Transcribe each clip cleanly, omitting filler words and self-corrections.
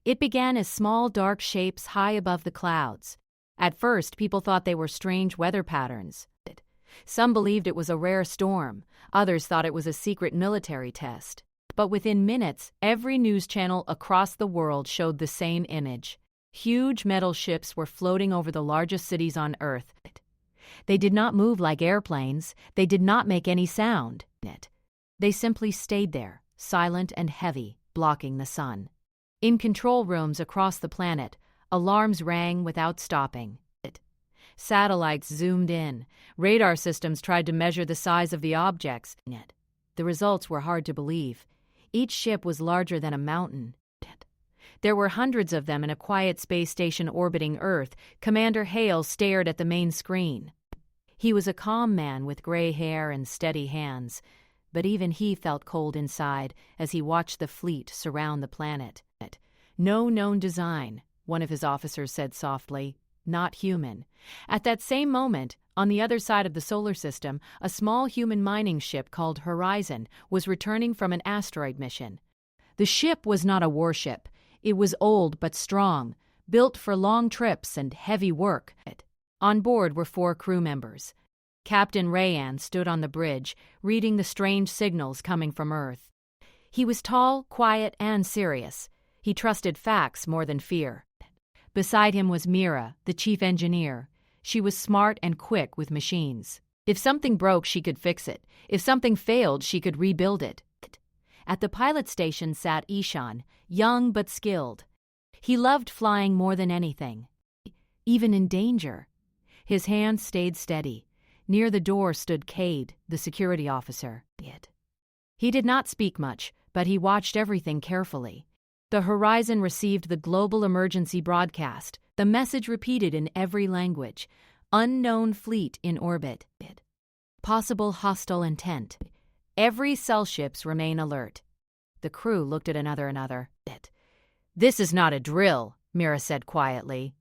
It began as small dark shapes high above the clouds. At first, people thought they were strange weather patterns. Some believed it was a rare storm, others thought it was a secret military test. But within minutes, every news channel across the world showed the same image. Huge metal ships were floating over the largest cities on Earth. They did not move like airplanes, they did not make any sound. They simply stayed there, silent and heavy, blocking the sun. In control rooms across the planet, alarms rang without stopping. Satellites zoomed in. Radar systems tried to measure the size of the objects. The results were hard to believe. Each ship was larger than a mountain. There were hundreds of them in a quiet space station orbiting Earth. Commander Hale stared at the main screen. He was a calm man with gray hair and steady hands, but even he felt cold inside as he watched the fleet surround the planet. No known design, one of his officers said softly. Not human. At that same moment, on the other side of the solar system, a small human mining ship called Horizon was returning from an asteroid mission. The ship was not a warship. It was old but strong, built for long trips and heavy work. On board were 4 crew members. Captain Rayan stood on the bridge, reading the strange signals coming from Earth. He was tall, quiet, and serious. He trusted facts more than fear. Beside him was Mira, the chief engineer. She was smart and quick with machines. If something broke, she could fix it. If something failed, she could rebuild it. At the pilot station sat Ishan, young but skilled. He loved flying more than anything, even in danger. His hands stayed steady. Near the door stood Cade, the security officer. He did not speak much, but he watched everything carefully. The Horizon received the global emergency broadcast, the message repeated in every language. Unknown fleet in orbit. Possible hostile intent. Every cell ships remain alert. The crew looked at another. This is not a drill, Mira said quietly.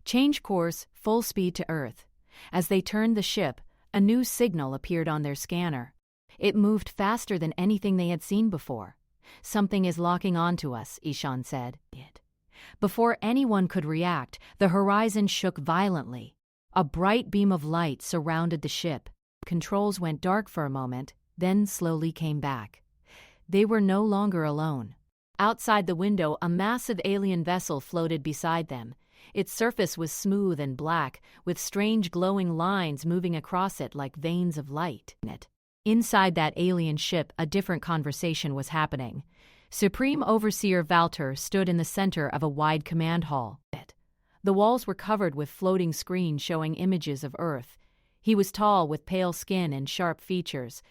Change course, full speed to Earth. As they turned the ship, a new signal appeared on their scanner. It moved faster than anything they had seen before. Something is locking onto us, Ishan said. Before anyone could react, the Horizon shook violently. A bright beam of light surrounded the ship. Controls went dark for a moment, then slowly came back. They were no longer alone. Outside the window, a massive alien vessel floated beside them. Its surface was smooth and black, with strange glowing lines moving across it like veins of light. Inside that alien ship, a different conversation was happening. Supreme Overseer Valter stood in the center of a wide command hall. The walls were covered with floating screens showing images of Earth. He was tall with pale skin and sharp features.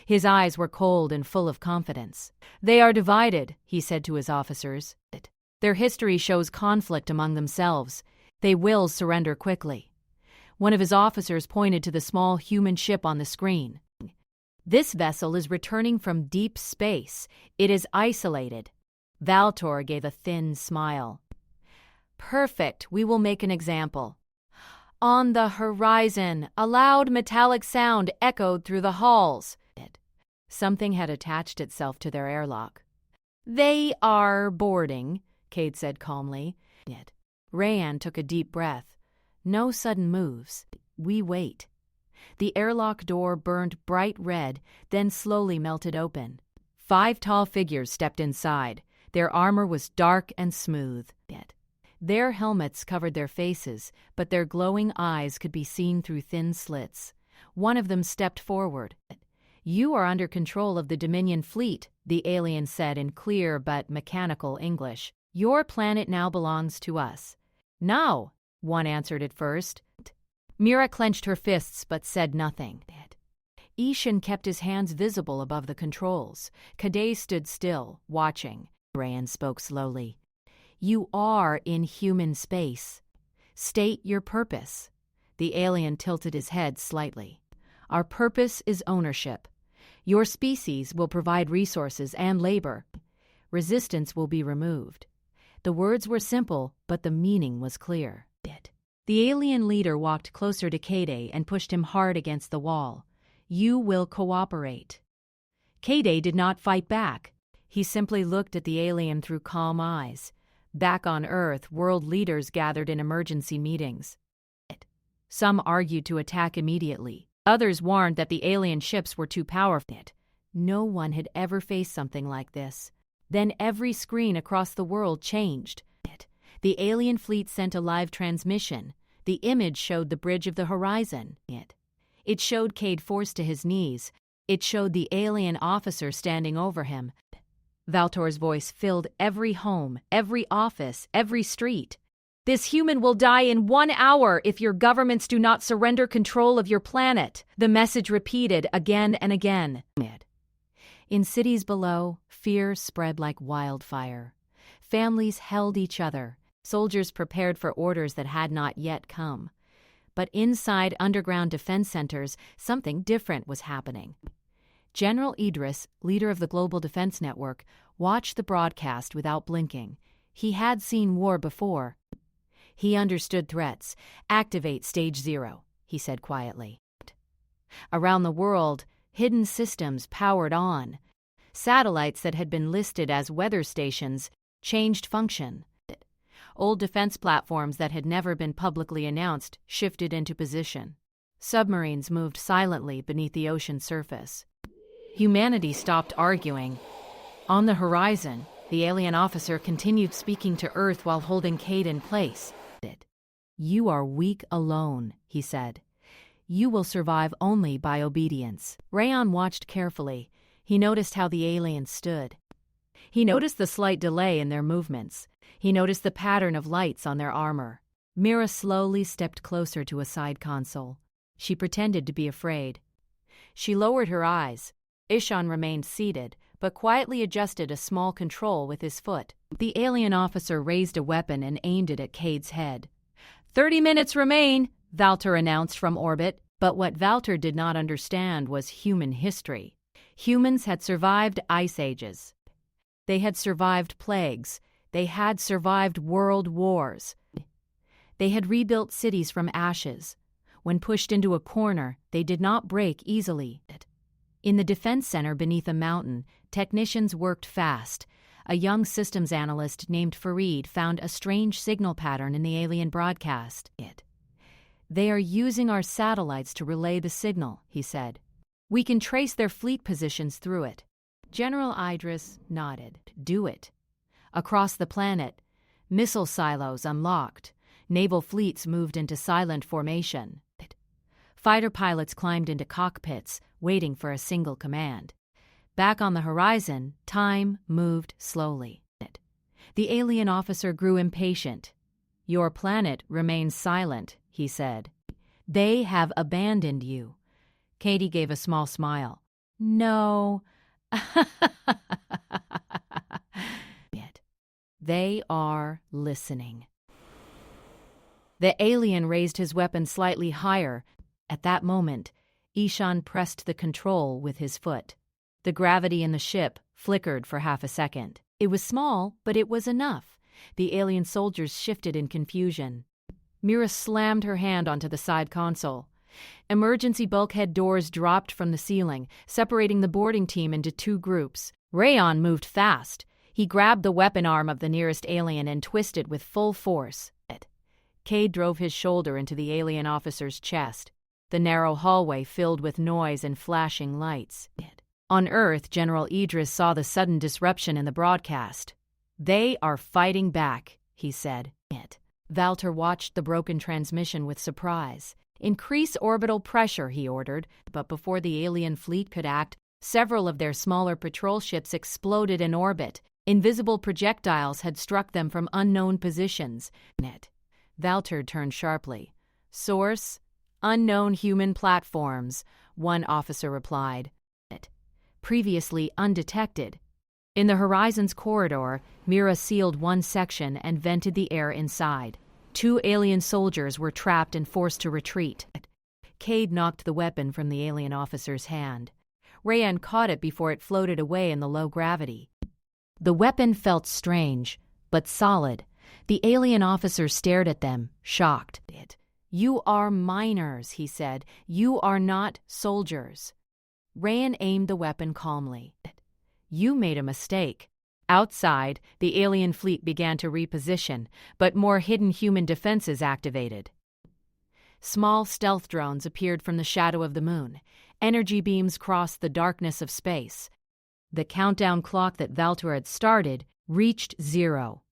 His eyes were cold and full of confidence. They are divided, he said to his officers. Their history shows conflict among themselves. They will surrender quickly. One of his officers pointed to the small human ship on the screen. This vessel is returning from deep space. It is isolated. Valtor gave a thin smile. Perfect, we will make an example. On the horizon, a loud metallic sound echoed through the halls. Something had attached itself to their airlock. They are boarding, Cade said calmly. Rayan took a deep breath. No sudden moves. We wait. The airlock door burned bright red, then slowly melted open. 5 tall figures stepped inside. Their armor was dark and smooth. Their helmets covered their faces, but their glowing eyes could be seen through thin slits. One of them stepped forward. You are under control of the Dominion fleet, the alien said in clear but mechanical English. Your planet now belongs to us. No, one answered at first. Mira clenched her fists but said nothing. Ishan kept his hands visible above the controls. Cadet stood still, watching. Rayan spoke slowly. You are in human space. State your purpose. The alien tilted his head slightly. Our purpose is ownership. Your species will provide resources and labor. Resistance will be removed. The words were simple, but the meaning was clear. The alien leader walked closer to Cade and pushed him hard against the wall. You will cooperate. Cade did not fight back. He simply looked at the alien through calm eyes. Back on Earth, world leaders gathered in emergency meetings. Some argued to attack immediately. Others warned that the alien ships were too powerful. No one had ever faced something like this. Then every screen across the world changed. The alien fleet sent a live transmission. The image showed the bridge of the horizon. It showed Cade forced to his knees. It showed the alien officer standing over him. Valtor's voice filled every home, every office, every street. "This human will die in 1 hour if your governments do not surrender control of your planet," the message repeated again and again. In cities below, fear spread like wildfire. Families held each other. Soldiers prepared for orders that had not yet come. But inside underground defense centers, something different was happening. General Idris, leader of the Global Defense Network, watched the broadcast without blinking. He had seen war before. He understood threats. "Activate Stage 0, he said quietly. Around the world, hidden systems powered on. Satellites that had been listed as weather stations changed function. Old defense platforms that had never been publicly announced shifted into position. Submarines moved silently beneath the ocean surface. Humanity stopped arguing. On the horizon, the alien officer continued speaking to Earth while holding Cade in place. "You are weak alone," he said. "You will survive only by obedience." Rayon watched carefully. He noticed how the aliens stood. He noticed the slight delay in their movements. He noticed the pattern of lights on their armor. Mira slowly stepped closer to a side console. She pretended to be afraid. She lowered her eyes. Ishan remained seated, but quietly adjusted a small control with his foot. The alien officer raised a weapon and aimed it at Cade's head. 30 minutes remain, Valtor announced from orbit. But what Valtor did not understand was human history. Humans had survived ice ages. They had survived plagues. They had survived world wars. They had rebuilt cities from ashes. When pushed into a corner, they did not break easily. In the defense center beneath a mountain, technicians worked fast. A young systems analyst named Farid found a strange signal pattern in the alien broadcast. "They are using our satellites to relay the signal," he said. "We can trace their fleet positions through it." General Idris nodded. "Do it." Across the planet, missile silos unlocked. Naval fleets moved into silent formation. Fighter pilots climbed into cockpits, waiting for a single command. Back on the horizon, time moved slowly. The alien officer grew impatient. "Your planet remains silent," he said. "They have abandoned you." Katie gave a small smile. "No." "They are listening." The alien raised his weapon slightly higher. At that moment, Ishan pressed the control with his foot. The gravity in the ship flickered for half a second. It was small, but it was enough. The alien soldiers shifted in confusion. Mira slammed her hand onto the side console. Emergency bulkhead doors dropped from the ceiling, separating the boarding team into 2 groups. Rayon moved fast. He grabbed the weapon arm of the nearest alien and twisted with full force. Cade drove his shoulder into the alien officer's chest. The narrow hallway filled with noise and flashing lights. On Earth, General Idris saw the sudden disruption in the broadcast. "They are fighting back," he said. Valtor watched the broken transmission with surprise. "Increase orbital pressure," he ordered, but before the alien fleet could act, several of their smaller patrol ships exploded in orbit. Invisible projectiles had struck them from unknown positions. Valtor turned sharply. "Source? Unknown human platforms," one officer replied. "Previously undetected." In the horizon's corridor, Mira sealed one section and vented the air inside. 2 alien soldiers were trapped and forced to retreat. Cade knocked the weapon from the alien officer's hand. Rayan caught it before it floated away in the low gravity. The weapon felt strange, but solid. The alien officer stared at them, shocked. "You are miners," he said. "You are not soldiers." Rayan aimed the weapon calmly. "You made a mistake." Outside, the alien fleet began to reposition, but more hidden human defenses activated. Small stealth drones appeared from the shadow of the moon. Energy beams crossed the darkness of space. The countdown clock that Valter had started reached 0.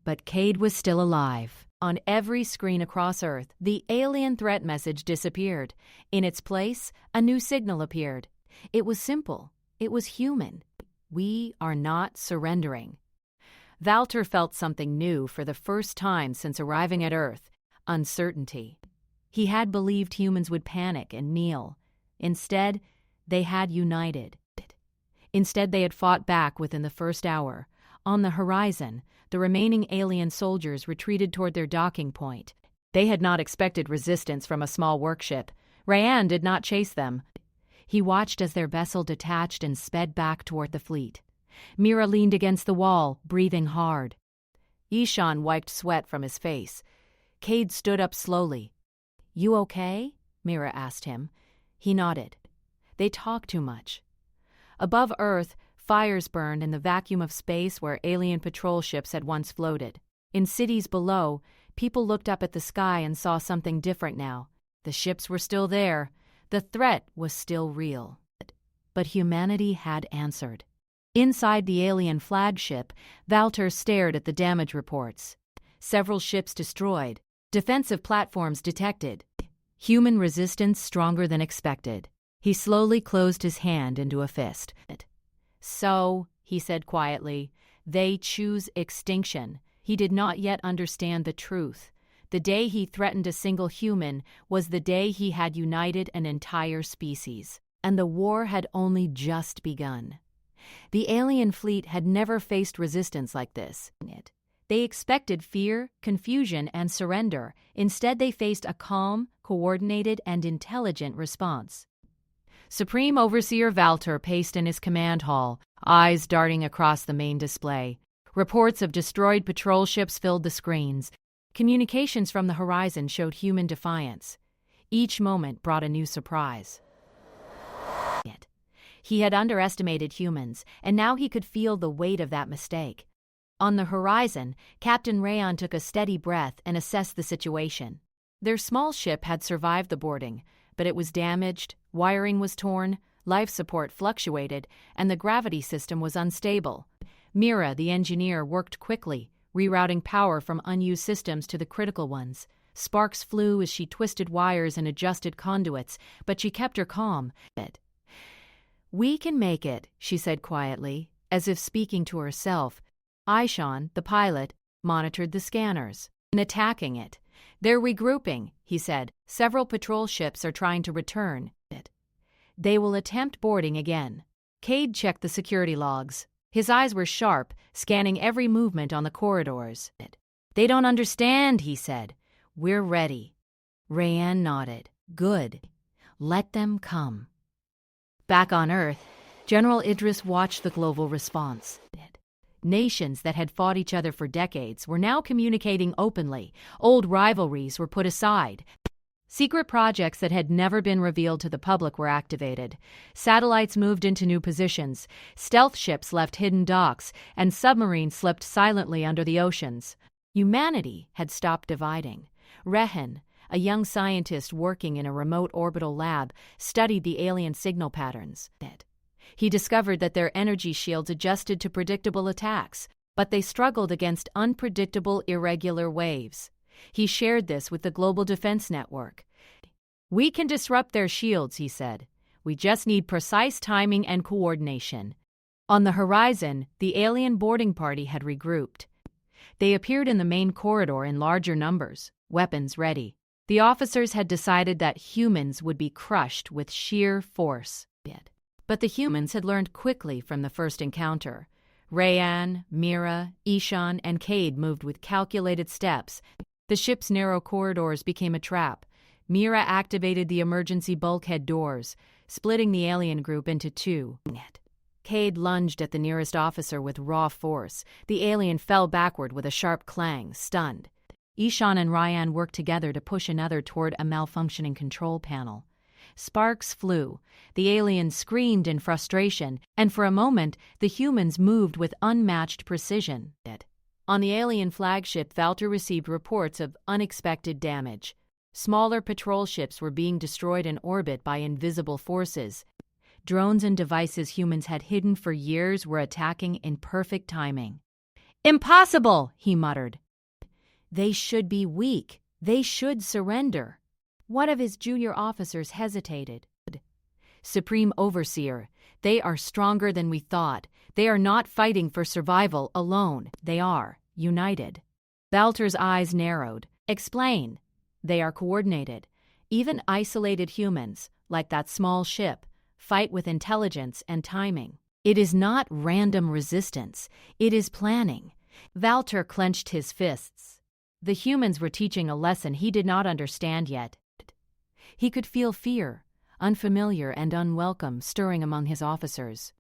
But Cade was still alive. On every screen across Earth, the alien threat message disappeared. In its place, a new signal appeared. It was simple. It was human. We are not surrendering. Valter felt something new for the first time since arriving at Earth: uncertainty. He had believed humans would panic and kneel. Instead, they had united. Instead, they had fought back within the first hour. On the horizon, the remaining alien soldiers retreated toward their docking point. They had not expected resistance from a small workship. Rayanne did not chase them. He watched as their vessel detached and sped back toward the fleet. Mira leaned against the wall, breathing hard. Ishan wiped sweat from his face. Cade stood up slowly. "You okay?" Mira asked him. He nodded. They talked too much. Above Earth, fires burned in the vacuum of space where alien patrol ships had once floated. In cities below, people looked up at the sky and saw something different now. The ships were still there. The threat was still real. But humanity had answered. Inside the alien flagship, Valter stared at the damage reports. Several ships destroyed. Defensive platforms detected. Human resistance stronger than expected. He slowly closed his hand into a fist. "So," he said quietly, "they choose extinction." He did not yet understand the truth. The day he threatened a single human was the day he had united an entire species. And the war had only just begun. The alien fleet had never faced resistance like this. They expected fear, confusion, and surrender. Instead, they faced a calm, coordinated, and intelligent response. Supreme Overseer Valter paced in his command hall, eyes darting across the main display. Reports of destroyed patrol ships filled the screens. Communications from the horizon showed human defiance. Each moment brought a new surprise. He had underestimated humans, and now he could feel the weight of that mistake. On the horizon, Captain Rayanne took a steady breath and assessed the situation. Their small ship had survived the boarding, but it was damaged, wiring was torn, life support fluctuated, and the gravity system was unstable. Mira, the engineer, worked quickly, rerouting power from unused systems to the critical ones. Sparks flew as she twisted wires and adjusted conduits, but she kept her calm. "We can make it," she said quietly, as if speaking to herself. Ishan, the pilot, monitored the scanners. "Attacking it. They're regrouping," he said. "Several patrol ships are trying to return. They will attempt boarding again." Cade checked the security logs. His eyes were sharp, scanning every movement on the corridors. "They don't understand," he said. "We're ready." Rayanne nodded. "Good. Let them come." Back on Earth, General Idris watched the global response. Nations that had fought each other for decades were now communicating openly. Old rivalries were put aside. Secret projects that had never been revealed to the public were activated. Satellites moved into new positions. Stealth ships left hidden docks, and submarines slipped silently under the oceans. Humanity had stopped dividing. Rehan, a young scientist working in a remote orbital lab, studied the alien signal patterns. He discovered that their energy shields adjusted to predictable attacks, but they struggled against unpredictable, irregular waves. He shared this with the Global Defense Network. "We can disrupt their shields," he said. "We just need precise timing and coordination." On the horizon, the alien boarding party had regrouped. They appeared in the main corridor in larger numbers, weapons ready. The officers had decided that humans would be crushed with sheer force. But the humans had learned quickly from the first encounter. Rayanne, Mira, Ishan, and Cade moved with calculated steps. The ship's narrow corridors became a trap. Mira activated the emergency bulkhead doors, splitting the alien group into two. Cade lunged at the nearest officer with raw force. The alien fell backward with a sharp clang, stunned. Ishan and Rayanne worked together to push another toward a malfunctioning control panel. Sparks flew. The aliens screamed in frustration, and for a moment, the humans moved with unmatched precision. On the alien flagship, Valter received reports of unexpected damage. Smaller patrol ships were being destroyed in orbit by invisible forces. Drones and devices humans had hidden for years were attacking in perfect timing. "Impossible!" he muttered. "They should be weak. They should surrender." One of his junior officers hesitated. "Supreme Overseer, they are stronger than we thought. They are not fighting for survival alone. They are united." Valter's eyes narrowed. "Explain." "They are coordinated. Even isolated humans, like that small ship, fight with intelligence and timing. It is not random resistance. It is planning." Valter clenched his fists. The humans were teaching a lesson he did not understand yet. He could feel fear, unfamiliar and unwelcome, stirring among his officers.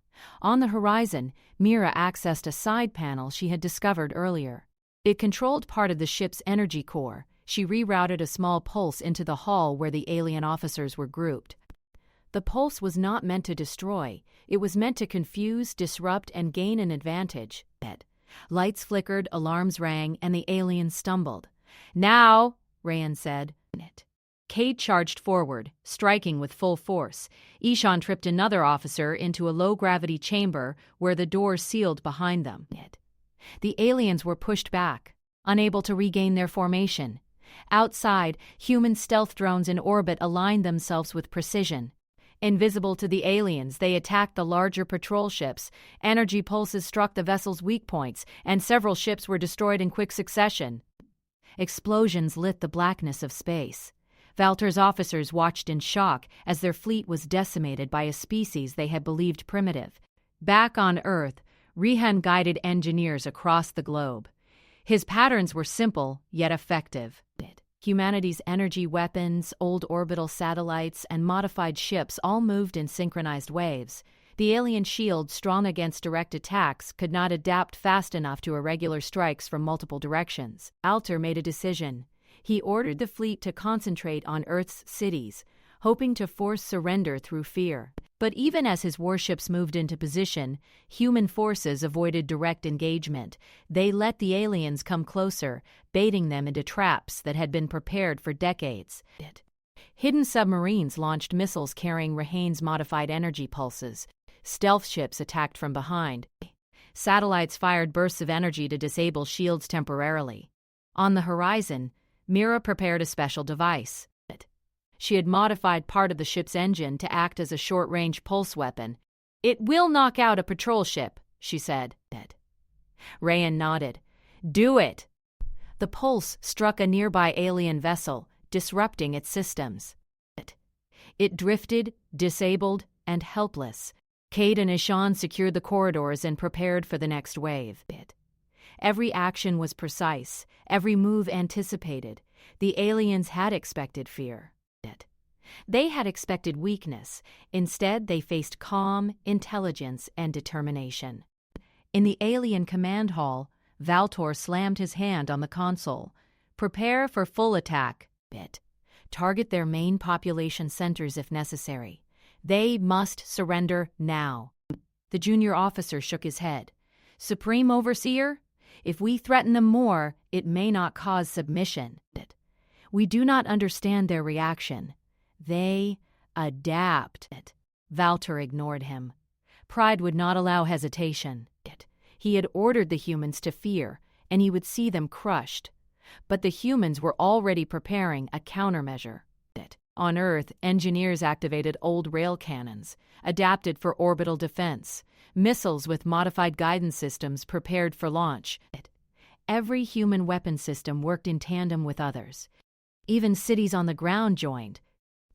On the horizon, Mira accessed a side panel she had discovered earlier. It controlled part of the ship's energy core. She rerouted a small pulse into the hall where the alien officers were grouped. The pulse was not meant to destroy. It was meant to confuse, disrupt, and gain an advantage. Lights flickered, alarms rang, and the aliens stumbled. "Now," Rayan said. Cade charged forward, striking with full force. Ishan tripped another officer into a low-gravity chamber where the door sealed behind them. The aliens were pushed back, unable to regain their formation. Outside, human stealth drones in orbit aligned themselves with precision. Invisible to the aliens, they attacked the larger patrol ships. Energy pulses struck the vessel's weak points, and several ships were destroyed in quick succession. Explosions lit the blackness of space. Valter's officers watched in shock as their fleet was decimated by a species they had believed primitive. Back on Earth, Rihan guided engineers across the globe. His patterns were simple, yet effective. Humanity's energy weapons, old orbital satellites, and modified ships all moved in synchronized waves. The alien shield, strong against direct attacks, could not adapt fast enough to irregular strikes from multiple directions. Valter made a decision. He ordered the fleet to concentrate on Earth's cities, hoping to force surrender through fear. But even as his warships moved into position, human forces avoided direct engagement. They let the aliens come closer, baiting them into traps that had been prepared for decades. Hidden submarines launched missiles carrying Rahane's modified energy pulses. Stealth ships attacked from behind. Satellites fired bursts of energy to disable shields temporarily. On the horizon, Mira prepared a special device. She had modified part of the ship's engine to act as a short-range pulse weapon. "It will knock out a patrol ship," she said. Rayan nodded. "Do it!" The pulse struck a nearby alien vessel, disrupting its systems. It drifted, disabled, and helpless. Cade and Ishan secured the corridors and prepared for the next wave. Every action was precise, every move anticipated. The aliens had expected fear. They had expected weakness. Instead, they faced calm, intelligence, and determination. In the alien command hall, Valtor slammed his hand on the console. "Prepare for full attack." Target their main population centers if necessary. They must surrender now. The junior officer shook his head. "Supreme Overseer, if we threaten them more, it may not cause submission. We do not understand their reaction. They adapt." Valter ignored him. Pride would not allow hesitation. He had ordered the humans to fear, and he would see them crushed. But the humans were already preparing a countermeasure. On Earth, engineers activated old rail cannons, adapted for orbital defense, missiles with modified guidance systems prepared for launch. Every human weapon system worked in tandem with others. Even cities on the ground joined,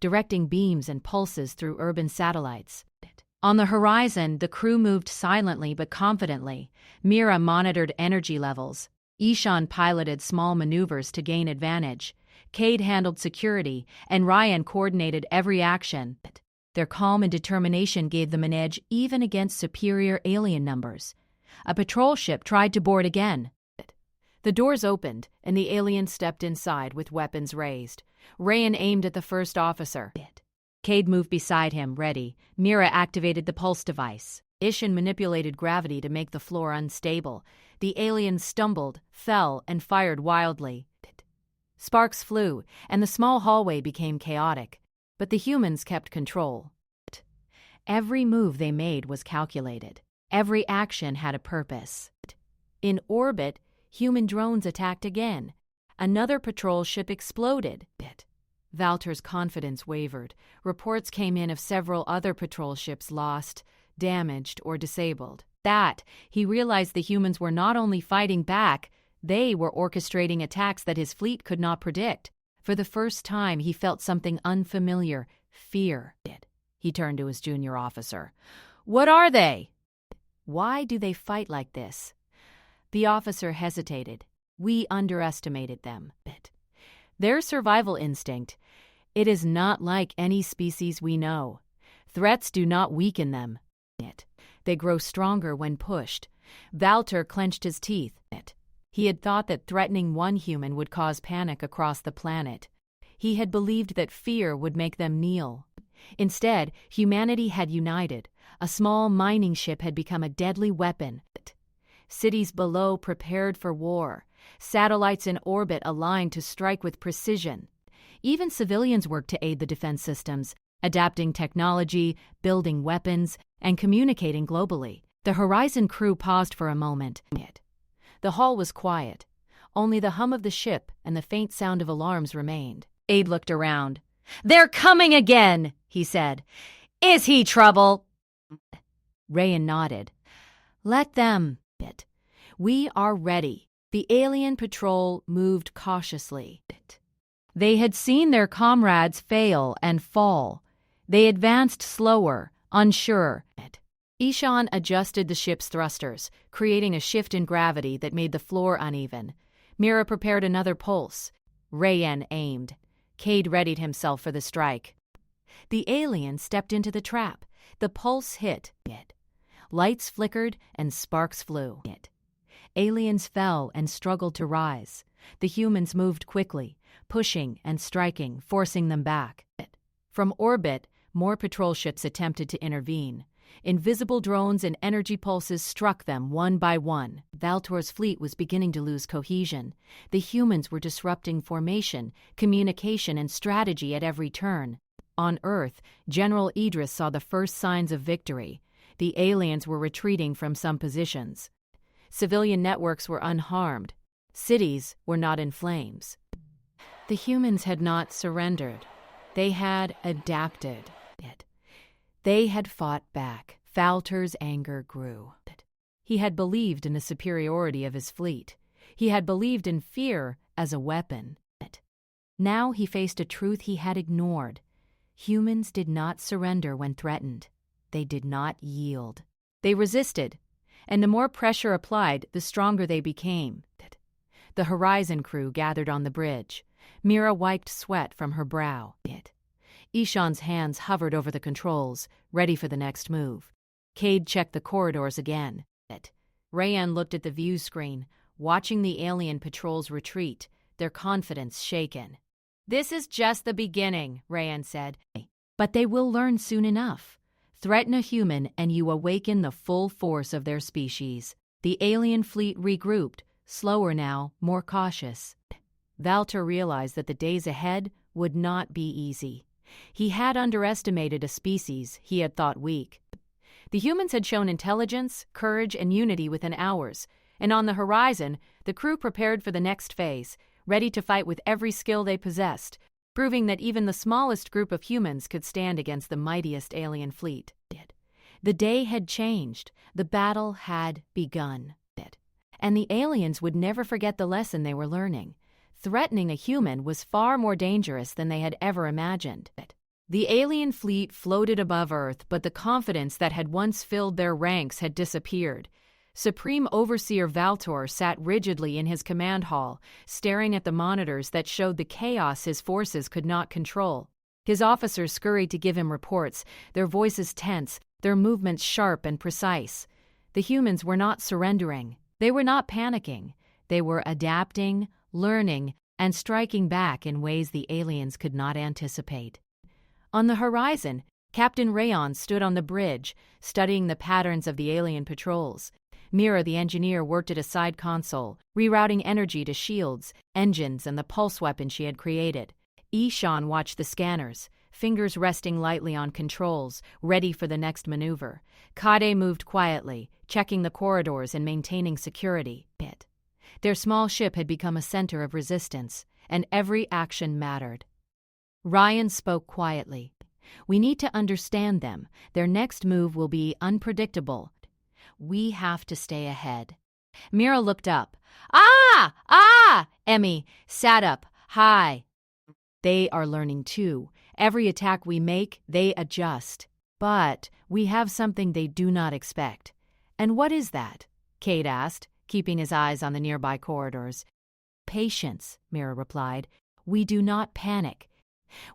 directing beams and pulses through urban satellites. On the horizon, the crew moved silently but confidently. Mira monitored energy levels. Ishan piloted small maneuvers to gain advantage. Cade handled security, and Ryan coordinated every action. Their calm and determination gave them an edge even against superior alien numbers. A patrol ship tried to board again. The doors opened, and the aliens stepped inside with weapons raised. Rayan aimed at the first officer. Cade moved beside him, ready. Mira activated the pulse device. Ishan manipulated gravity to make the floor unstable. The alien stumbled, fell, and fired wildly. Sparks flew, and the small hallway became chaotic. But the humans kept control. Every move they made was calculated. Every action had a purpose. In orbit, human drones attacked again. Another patrol ship exploded. Valter's confidence wavered. Reports came in of several other patrol ships lost, damaged, or disabled. He realized the humans were not only fighting back, they were orchestrating attacks that his fleet could not predict. For the first time, he felt something unfamiliar, fear. He turned to his junior officer. "What are they? Why do they fight like this?" The officer hesitated. "We underestimated them. Their survival instinct. It is not like any species we know. Threats do not weaken them. They grow stronger when pushed." Valter clenched his teeth. He had thought that threatening one human would cause panic across the planet. He had believed that fear would make them kneel. Instead, humanity had united. A small mining ship had become a deadly weapon. Cities below prepared for war. Satellites in orbit aligned to strike with precision. Even civilians worked to aid the defense systems, adapting technology, building weapons, and communicating globally. The Horizon crew paused for a moment. The hall was quiet. Only the hum of the ship and the faint sound of alarms remained. Abe looked around. "They're coming again," he said. "Is he trouble?" Rayan nodded. "Let them. We are ready." The alien patrol moved cautiously. They had seen their comrades fail and fall. They advanced slower, unsure. Ishan adjusted the ship's thrusters, creating a shift in gravity that made the floor uneven. Mira prepared another pulse. Rayan aimed. Cade readied himself for the strike. The alien stepped into the trap. The pulse hit. Lights flickered and sparks flew. Aliens fell and struggled to rise. The humans moved quickly, pushing and striking, forcing them back. From orbit, more patrol ships attempted to intervene. Invisible drones and energy pulses struck them one by one. Valtor's fleet was beginning to lose cohesion. The humans were disrupting formation, communication, and strategy at every turn. On Earth, General Idris saw the first signs of victory. The aliens were retreating from some positions. Civilian networks were unharmed. Cities were not in flames. The humans had not surrendered. They had adapted. They had fought back. Valter's anger grew. He had believed in the superiority of his fleet. He had believed in fear as a weapon. Now he faced a truth he had ignored. Humans did not surrender when threatened. They did not yield. They resisted, and the more pressure applied, the stronger they became. The Horizon crew gathered on the bridge. Mira wiped sweat from her brow. Ishan's hands hovered over the controls, ready for the next move. Cade checked the corridors again. Rayan looked at the view screen, watching the alien patrols retreat, their confidence shaken. "This is just the beginning," Rayan said. "But they will learn soon enough. Threaten a human and you awaken the full force of their species." The alien fleet regrouped, slower now, more cautious. Valter realized that the days ahead would not be easy. He had underestimated a species he had thought weak. The humans had shown intelligence, courage, and unity within hours, and on the horizon, the crew prepared for the next phase, ready to fight with every skill they possessed, proving that even the smallest group of humans could stand against the mightiest alien fleet. The day had changed. The battle had begun. And the aliens would never forget the lesson they were learning. Threatening a human was far more dangerous than they had ever imagined. The alien fleet floated above Earth, but the confidence that had once filled their ranks had disappeared. Supreme Overseer Valtor sat rigidly in his command hall, staring at the monitors that showed the chaos his forces could not control. His officers scurried to give him reports, their voices tense, their movements sharp and precise. The humans were not surrendering. They were not panicking. They were adapting, learning, and striking back in ways the aliens could not anticipate. On the horizon, Captain Rayon stood on the bridge, studying the patterns of the alien patrols. Mira, the engineer, worked at a side console, rerouting energy to shields, engines, and the pulse weapon she had created. Ishan watched the scanners, fingers resting lightly on controls, ready for the next maneuver. Kade moved quietly, checking the corridors and maintaining security. Their small ship had become a center of resistance, and every action mattered. Ryan spoke quietly. "We need to understand them. Their next move will be unpredictable. We have to stay ahead." Mira looked up. "Ah! Ah!" Emmy sat up. "Hi." "They are learning too. Every attack we make, they adjust. But we have something they do not expect." "And what is that?" Cade asked, keeping his eyes on the nearby corridors. "Patience," Mira replied. "We do not panic.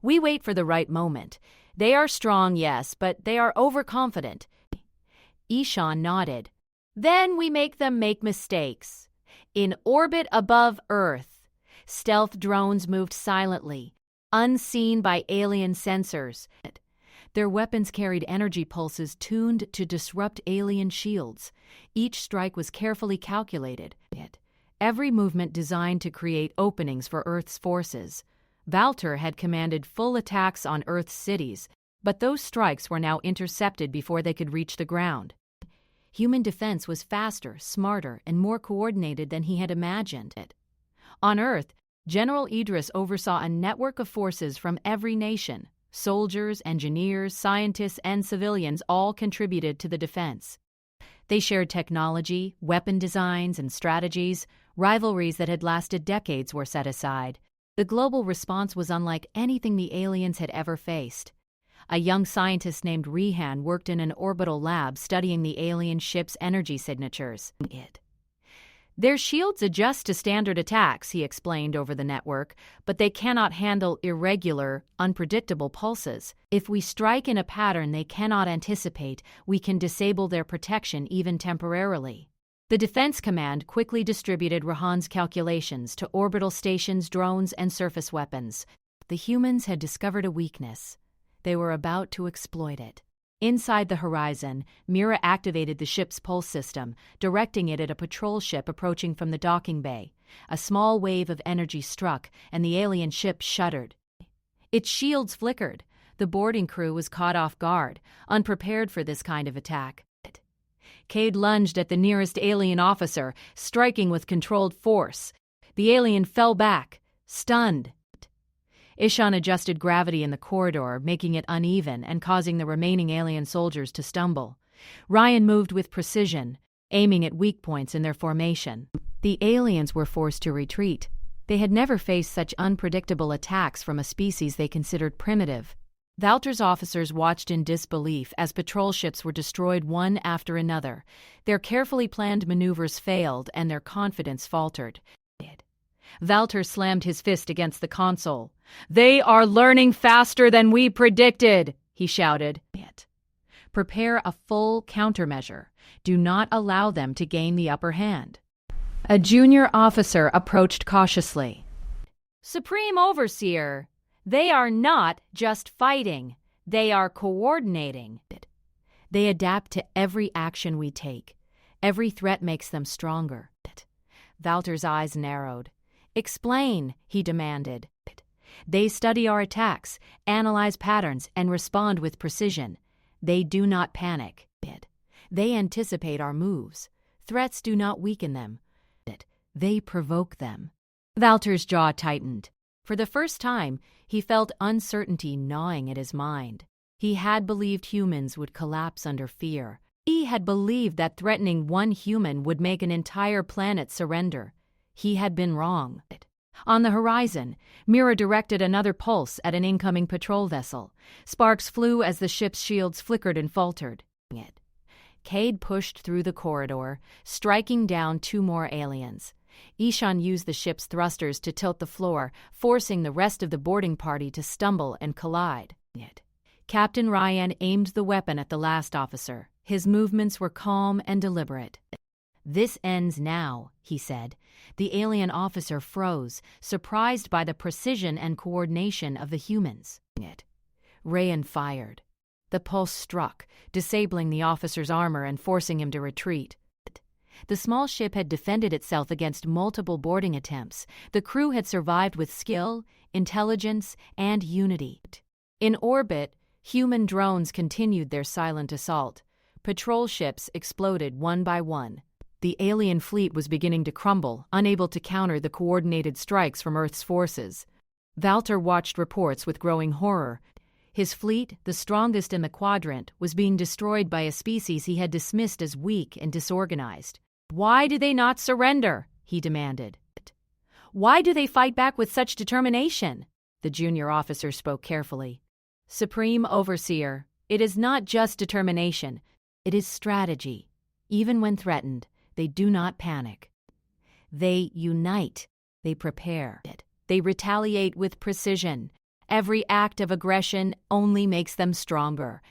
We wait for the right moment. They are strong, yes, but they are overconfident." Ishan nodded. "Then we make them make mistakes." In orbit above Earth, stealth drones moved silently, unseen by alien sensors. Their weapons carried energy pulses tuned to disrupt alien shields. Each strike was carefully calculated, every movement designed to create openings for Earth's forces. Valter had commanded full attacks on Earth's cities, but those strikes were now intercepted before they could reach the ground. Human defense was faster, smarter, and more coordinated than he had imagined. On Earth, General Idris oversaw a network of forces from every nation. Soldiers, engineers, scientists, and civilians all contributed to the defense. They shared technology, weapon designs, and strategies. Rivalries that had lasted decades were set aside. The global response was unlike anything the aliens had ever faced. A young scientist named Rehan worked in an orbital lab studying the alien ship's energy signatures. "Their shields adjust to standard attacks," he explained over the network, "but they cannot handle irregular, unpredictable pulses. If we strike in a pattern they cannot anticipate, we can disable their protection even temporarily." The Defense Command quickly distributed Rehan's calculations to orbital stations, drones, and surface weapons. The humans had discovered a weakness. They were about to exploit it. Inside the horizon, Mira activated the ship's pulse system, directing it at a patrol ship approaching from the docking bay. A small wave of energy struck, and the alien ship shuddered. Its shields flickered. The boarding crew was caught off guard, unprepared for this kind of attack. Cade lunged at the nearest alien officer, striking with controlled force. The alien fell back, stunned. Ishan adjusted gravity in the corridor, making it uneven and causing the remaining alien soldiers to stumble. Ryan moved with precision, aiming at weak points in their formation. The aliens were forced to retreat. They had never faced such unpredictable attacks from a species they considered primitive. Valter's officers watched in disbelief as patrol ships were destroyed one after another. Their carefully planned maneuvers failed and their confidence faltered. Valter slammed his fist against the console. "They are learning faster than we predicted," he shouted. "Prepare a full countermeasure. Do not allow them to gain the upper hand." A junior officer approached cautiously. "Supreme Overseer, they are not just fighting. They are coordinating. They adapt to every action we take. Every threat makes them stronger." Valter's eyes narrowed. "Explain," he demanded. "They study our attacks, analyze patterns, and respond with precision. They do not panic. They anticipate our moves. Threats do not weaken them. They provoke them." Valter's jaw tightened. For the first time, he felt uncertainty gnawing at his mind. He had believed humans would collapse under fear. He had believed that threatening one human would make an entire planet surrender. He had been wrong. On the horizon, Mira directed another pulse at an incoming patrol vessel. Sparks flew as the ship's shields flickered and faltered. Cade pushed through the corridor, striking down two more aliens. Ishan used the ship's thrusters to tilt the floor, forcing the rest of the boarding party to stumble and collide. Captain Ryan aimed the weapon at the last officer. His movements were calm and deliberate. "This ends now," he said. The alien officer froze, surprised by the precision and coordination of the humans. Rayan fired. The pulse struck, disabling the officer's armor and forcing him to retreat. The small ship had defended itself against multiple boarding attempts. The crew had survived with skill, intelligence, and unity. In orbit, human drones continued their silent assault. Patrol ships exploded one by one. The alien fleet was beginning to crumble, unable to counter the coordinated strikes from Earth's forces. Valter watched reports with growing horror. His fleet, the strongest in the quadrant, was being destroyed by a species he had dismissed as weak and disorganized. "Why do they not surrender?" he demanded. "Why do they fight back with such determination?" The junior officer spoke carefully. "Supreme Overseer, it is not just determination. It is strategy. Even when threatened, they do not panic. They unite. They prepare. They retaliate with precision. Every act of aggression only makes them stronger."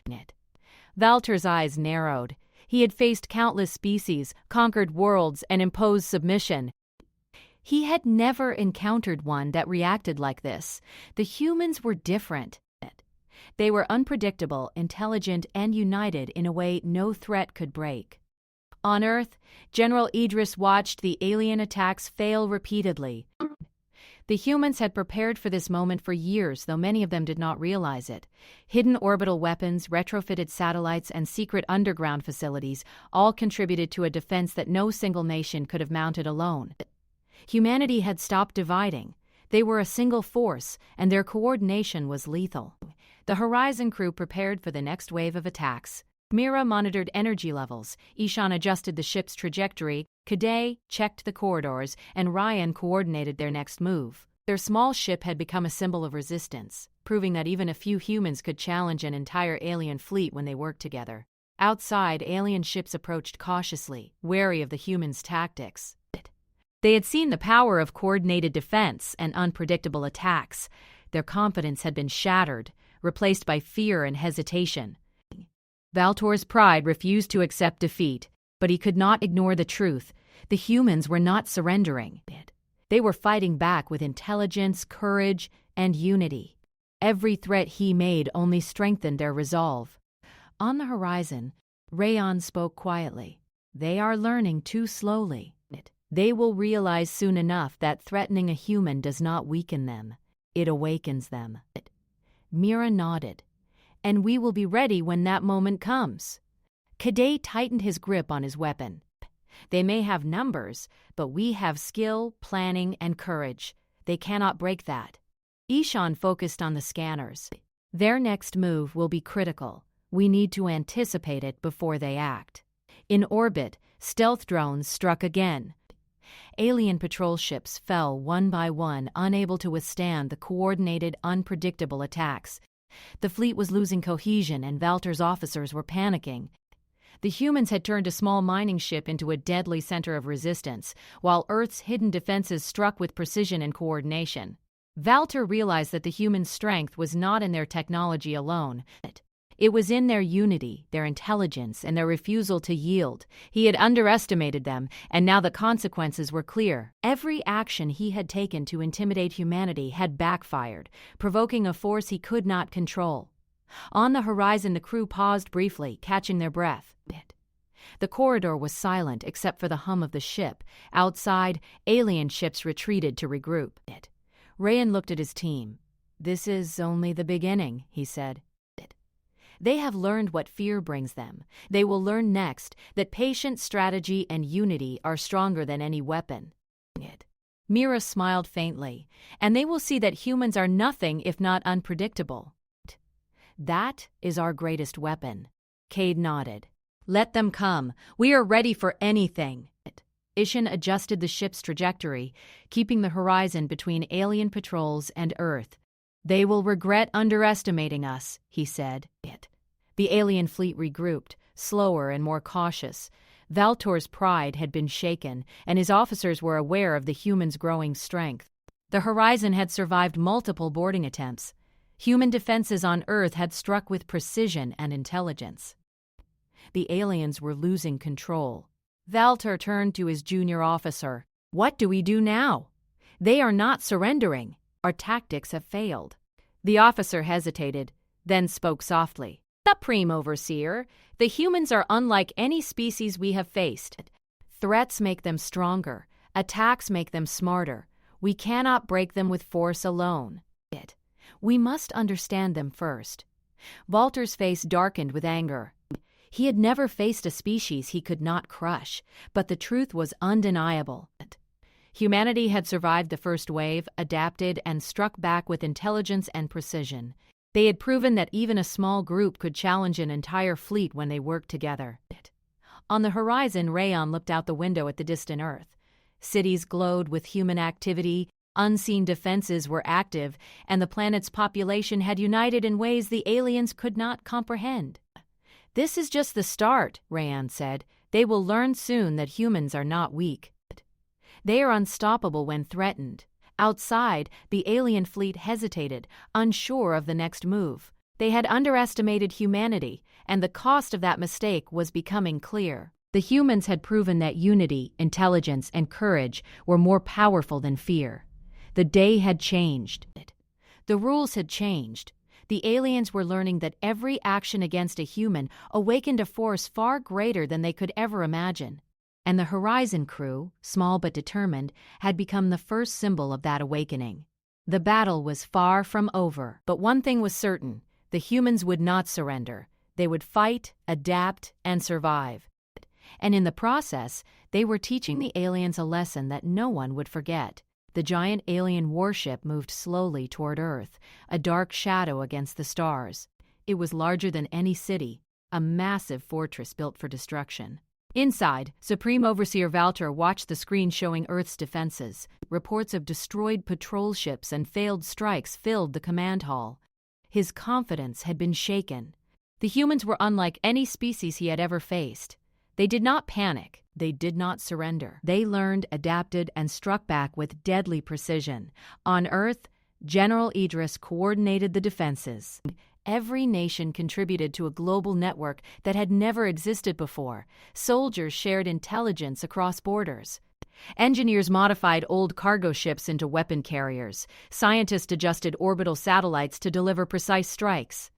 Valter's eyes narrowed. He had faced countless species, conquered worlds, and imposed submission. He had never encountered one that reacted like this. The humans were different. They were unpredictable, intelligent, and united in a way no threat could break. On Earth, General Idris watched the alien attacks fail repeatedly. The humans had prepared for this moment for years, though many of them did not realize it. Hidden orbital weapons, retrofitted satellites, and secret underground facilities all contributed to a defense that no single nation could have mounted alone. Humanity had stopped dividing. They were a single force, and their coordination was lethal. The Horizon crew prepared for the next wave of attacks. Mira monitored energy levels, Ishan adjusted the ship's trajectory, Cadet checked the corridors, and Ryan coordinated their next move. Their small ship had become a symbol of resistance, proving that even a few humans could challenge an entire alien fleet when they worked together. Outside, alien ships approached cautiously, wary of the humans' tactics. They had seen the power of coordinated defense and unpredictable attacks. Their confidence had been shattered, replaced by fear and hesitation. Valtor's pride refused to accept defeat, but he could not ignore the truth. The humans were not surrendering. They were fighting back with intelligence, courage, and unity. Every threat he made only strengthened their resolve. On the horizon, Rayan spoke quietly. "They are learning too slowly. They will realize soon enough that threatening a human does not weaken them. It awakens them." Mira nodded. "And we will be ready when that moment comes." Cadet tightened his grip on his weapon. "They may have numbers, but we have skill, planning, and courage. They cannot break that." Ishan focused on the scanners. "Their next move will be critical. We need to anticipate it before they act." In orbit, stealth drones struck again. Alien patrol ships fell one by one, unable to withstand the coordinated, unpredictable attacks. The fleet was losing cohesion, and Valter's officers were panicking. The humans had turned a small mining ship into a deadly center of resistance, while Earth's hidden defenses struck with precision and coordination. Valter realized that the human strength was not in their technology alone. It was in their unity, their intelligence, and their refusal to yield. He had underestimated them, and now the consequences were clear. Every action he had taken to intimidate humanity had backfired, provoking a force he could not control. On the horizon, the crew paused briefly, catching their breath. The corridor was silent except for the hum of the ship. Outside, alien ships retreated to regroup. Rayan looked at his team. "This is only the beginning," he said. "They have learned what fear brings them. They will learn next that patience, strategy, and unity are stronger than any weapon." Mira smiled faintly. "And they will see that humans are nothing if not unpredictable." "That is our greatest weapon." Cade nodded. "Let them come. We are ready for anything." Ishan adjusted the ship's trajectory, keeping the horizon between alien patrols and Earth. "They will regret underestimating us," he said. The alien fleet regrouped, slower and more cautious. Valtor's pride had been shaken, and his officers were aware of the humans' growing strength. The Horizon had survived multiple boarding attempts. Human defenses on Earth had struck with precision and intelligence. The aliens were losing control. Valter turned to his junior officer. "What do we do now? They are not surrendering. Our tactics have failed." The officer hesitated. then spoke softly. Supreme Overseer, the humans are unlike any species we have faced. Threats make them stronger. Attacks make them smarter. We cannot break them with force alone. We must understand them first. Walter's face darkened with anger. He had never faced a species he could not crush, but the truth was undeniable. Humanity had survived the first wave, adapted, and struck back with intelligence and precision. They had proven that even a small group could challenge an entire fleet when they worked together. On the horizon, Rayon looked out the window at the distant Earth. Cities glowed with human activity, unseen defenses were active, and the planet's population had united in ways the aliens could not comprehend. "This is just the start," Rayon said. "They will learn soon that humans are not weak. They are unstoppable when threatened." Outside, the alien fleet hesitated, unsure of the next move. They had underestimated humanity, and the cost of that mistake was becoming clear. The humans had proven that unity, intelligence, and courage were more powerful than fear. The day had changed. The rules had changed. The aliens were learning that every action against a human awakened a force far greater than they could ever imagine. And the Horizon crew, small but determined, had become the first symbol of that awakening. The battle was far from over, but one thing was certain: the humans would not surrender. They would fight, adapt, and survive. And in the process, they were teaching the aliens a lesson that no one would forget. The giant alien warship moved slowly toward Earth, a dark shadow against the stars. It was larger than any city, a massive fortress built for destruction. Inside, Supreme Overseer Walter watched the screen showing Earth's defenses. Reports of destroyed patrol ships and failed strikes filled the command hall. His confidence had been shaken. The humans were unlike any species he had ever faced. They did not panic. They did not surrender. They learned, adapted, and struck back with deadly precision. On Earth, General Idris coordinated the defenses. Every nation contributed to a global network that had never existed before. Soldiers shared intelligence across borders. Engineers modified old cargo ships into weapon carriers. Scientists adjusted orbital satellites to deliver precise strikes.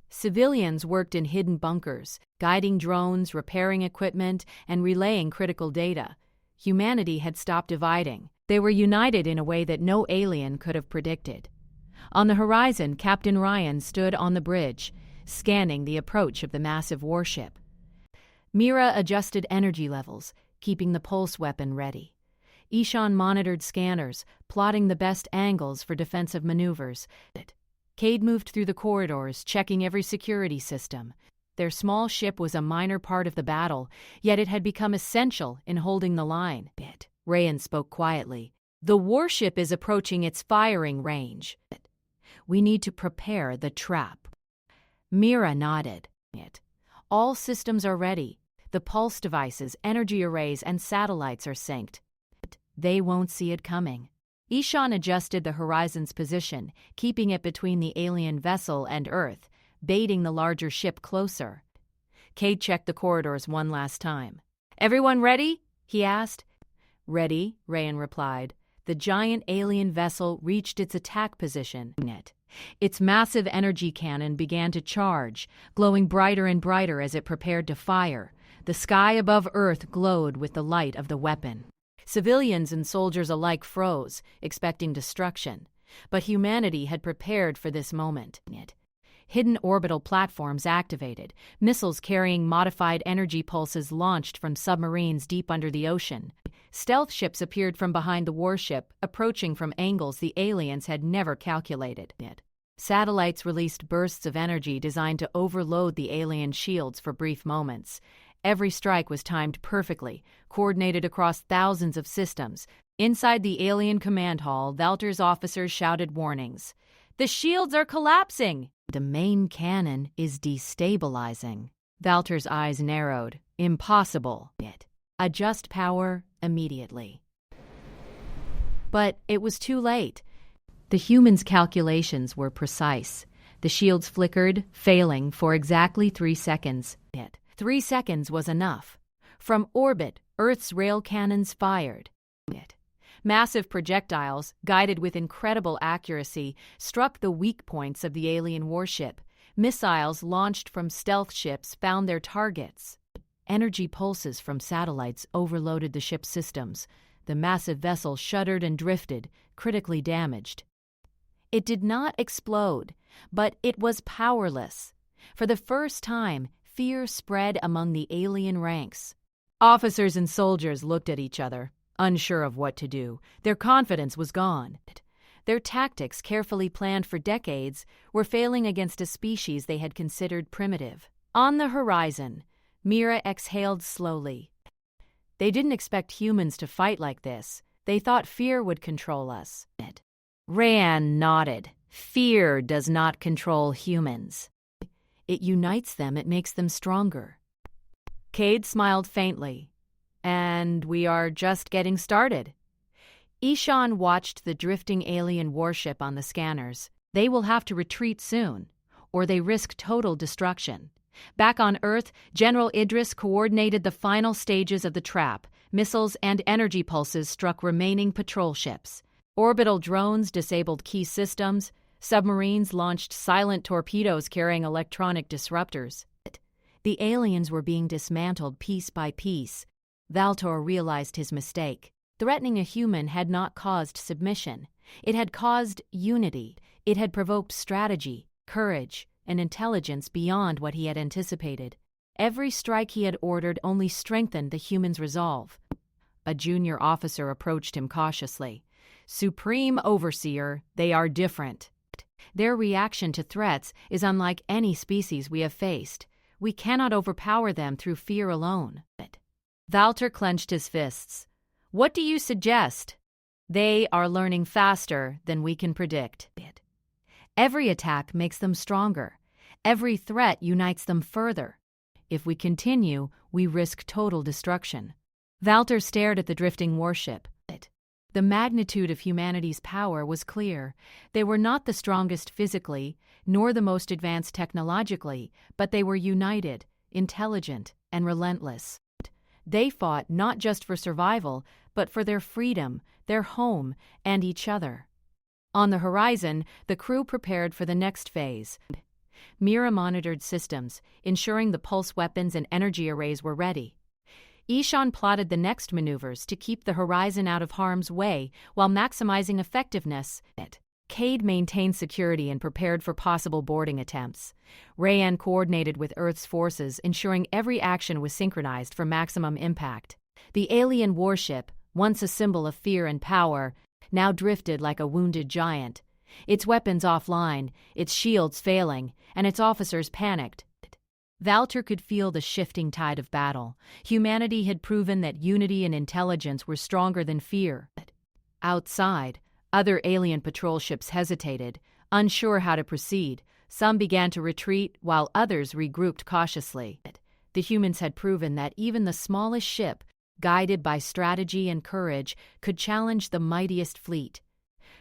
Civilians worked in hidden bunkers, guiding drones, repairing equipment, and relaying critical data. Humanity had stopped dividing. They were united in a way that no alien could have predicted. On the horizon, Captain Ryan stood on the bridge, scanning the approach of the massive warship. Mira adjusted energy levels, keeping the pulse weapon ready. Ishan monitored scanners, plotting the best angles for defensive maneuvers. Cade moved through the corridors, checking every security system. Their small ship was a minor part of the battle, yet it had become essential in holding the line. Rayan spoke quietly. "The warship is approaching its firing range. We need to prepare the trap." Mira nodded. "All systems are ready. The pulse devices, energy arrays, and satellites are synced. They won't see it coming." Ishan adjusted the horizon's position, keeping it between the alien vessel and Earth, baiting the larger ship closer. Cade checked the corridors one last time. "Everyone ready?" he asked. "Ready," Rayan replied. The giant alien vessel reached its attack position. Its massive energy cannon began to charge, glowing brighter and brighter as it prepared to fire. The sky above Earth glowed with the light of the weapon. Civilians and soldiers alike froze, expecting destruction. But humanity had prepared for this moment. Hidden orbital platforms activated, missiles carrying modified energy pulses launched from submarines deep under the ocean. Stealth ships appeared from behind the warship, approaching from angles the aliens had never calculated. Satellites released bursts of energy designed to overload the alien shields for brief moments. Every strike was timed perfectly, coordinated across thousands of systems. Inside the alien command hall, Valter's officers shouted warnings. "The shields are collapsing!" "The main cannon is destabilizing." Valter's eyes narrowed. "Impossible." "Adjust power immediately." But it was too late. The humans' calculations were precise. The shields flickered, failing for exactly 3 seconds. 3 seconds was enough. From orbit, Earth's rail cannons fired. Massive projectiles, guided with incredible accuracy, struck the weak points of the alien warship. Missiles launched from stealth ships found their targets. Energy pulses from satellites overloaded the ship's systems. The massive vessel shuddered and drifted, critically damaged. It did not explode, but it was powerless. For the first time, fear spread among the alien ranks. Officers and soldiers looked at each other, unsure of what to do. Their confidence was gone. Their tactics, carefully planned for decades, were failing against a species they had considered primitive. On the horizon, Mira exhaled slowly. They didn't expect humans to fight like this. They thought fear would control us. Rayan nodded. Fear does not control humans. It unites them, it makes them stronger. Cade smiled faintly. And we are just getting started. Ishan watched the drifting alien warship on the scanners. They will have to retreat soon, or they risk total destruction. Back on Earth, General Idris coordinated the final stages of the trap. Missiles and energy pulses struck remaining patrol ships. Orbital drones disabled key systems. Submarines launched silent torpedoes carrying electronic disruptors. The aliens were being dismantled piece by piece. Valtor realized his mistake. Threatening a human had not caused submission. It had caused unity. It had provoked strategy, courage, and intelligence beyond what he had anticipated. Every strike he had ordered only strengthened the human's resolve. A junior officer approached him cautiously. Supreme Overseer, they are different. Their reaction to threats is unlike any species we have faced. We cannot overpower them through fear alone. Valtor clenched his fists. What do you suggest? They are learning faster than we can predict. Every attack makes them stronger. Every threat unites them further. If we continue, we risk total destruction. Valtor stared at the drifting warship. The magnitude of humanity's power was clear. They were not the strongest physically, nor the most advanced technologically, but they were united, intelligent, and relentless. They fought not just for survival, but for their freedom, their home, and each other. On the horizon, the crew prepared for the next phase. Mira monitored systems, ensuring the pulse weapons and energy arrays were ready. Ishan plotted the next maneuvers to keep the horizon out of harm's way while maximizing effectiveness. Cade maintained security and prepared for possible boarding attempts. Rayan coordinated with Earth's forces, ensuring every action was synchronized for maximum impact. The alien warship, once a symbol of fear and power, now drifted like a wounded giant. Its weapons offline, its shields failing, and its officers panicked. Valtor could feel the shifting tide of battle. Humanity had proven that unity and intelligence were stronger than fear. Outside, other alien patrol ships hesitated, unsure how to proceed. Some began to retreat, while others regrouped cautiously. The humans had proven that even the smallest ship, guided by strategy and courage, could challenge the mightiest fleet.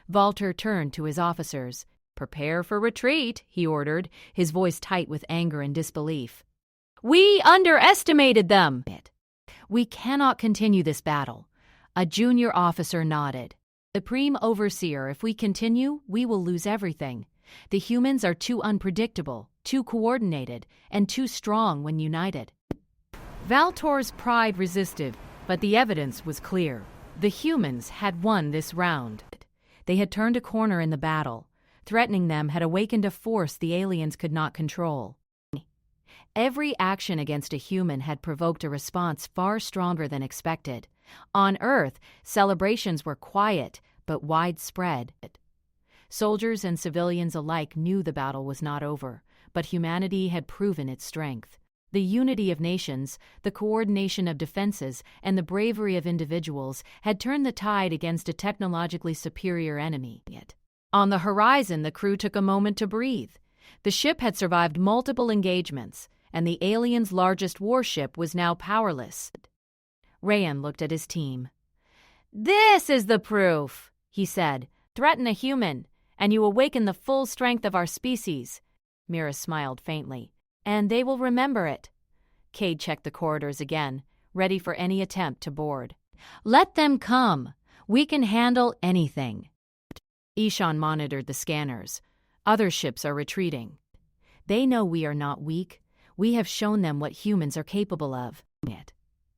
Valtor turned to his officers. "Prepare for retreat," he ordered, his voice tight with anger and disbelief. "We underestimated them!" "We cannot continue this battle." A junior officer nodded. "Supreme Overseer, if we continue, we will lose everything. The humans are too unpredictable, too coordinated, and too strong when united." Valtor's pride resisted, but the evidence was clear. The humans had won this round. They had turned a corner in the battle. Threatening them had awakened a force the aliens could not control. Every action against a human had provoked a response far stronger than expected. On Earth, celebrations were quiet but widespread. Soldiers and civilians alike knew the battle was not over, but humanity had proven its strength. The unity of nations, the coordination of defenses, and the bravery of individuals had turned the tide against a technologically superior enemy. On the horizon, the crew took a moment to breathe. The ship had survived multiple engagements, and the aliens' largest warship was now powerless. Rayan looked at his team. "This is the proof," he said. "Threaten a human, and you awaken the full strength of our species." Mira smiled faintly. "And they will remember it." Cade checked the corridors again, ready for any attempt to board. "Let them come. We can handle anything." Ishan monitored the scanners. Other ships are retreating. They know we are not weak. We have shown them what humans are capable of.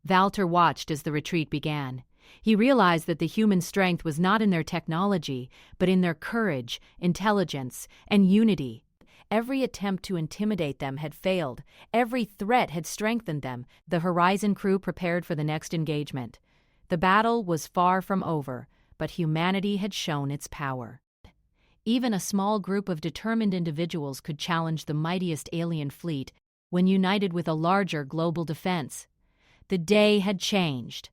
Valter watched as the retreat began. He realized that the human strength was not in their technology, but in their courage, intelligence, and unity. Every attempt to intimidate them had failed. Every threat had strengthened them. The Horizon crew prepared for the next engagement. The battle was far from over, but humanity had shown its power. Even a small group of determined individuals could challenge the mightiest alien fleet when united with a larger global defense. The day had changed.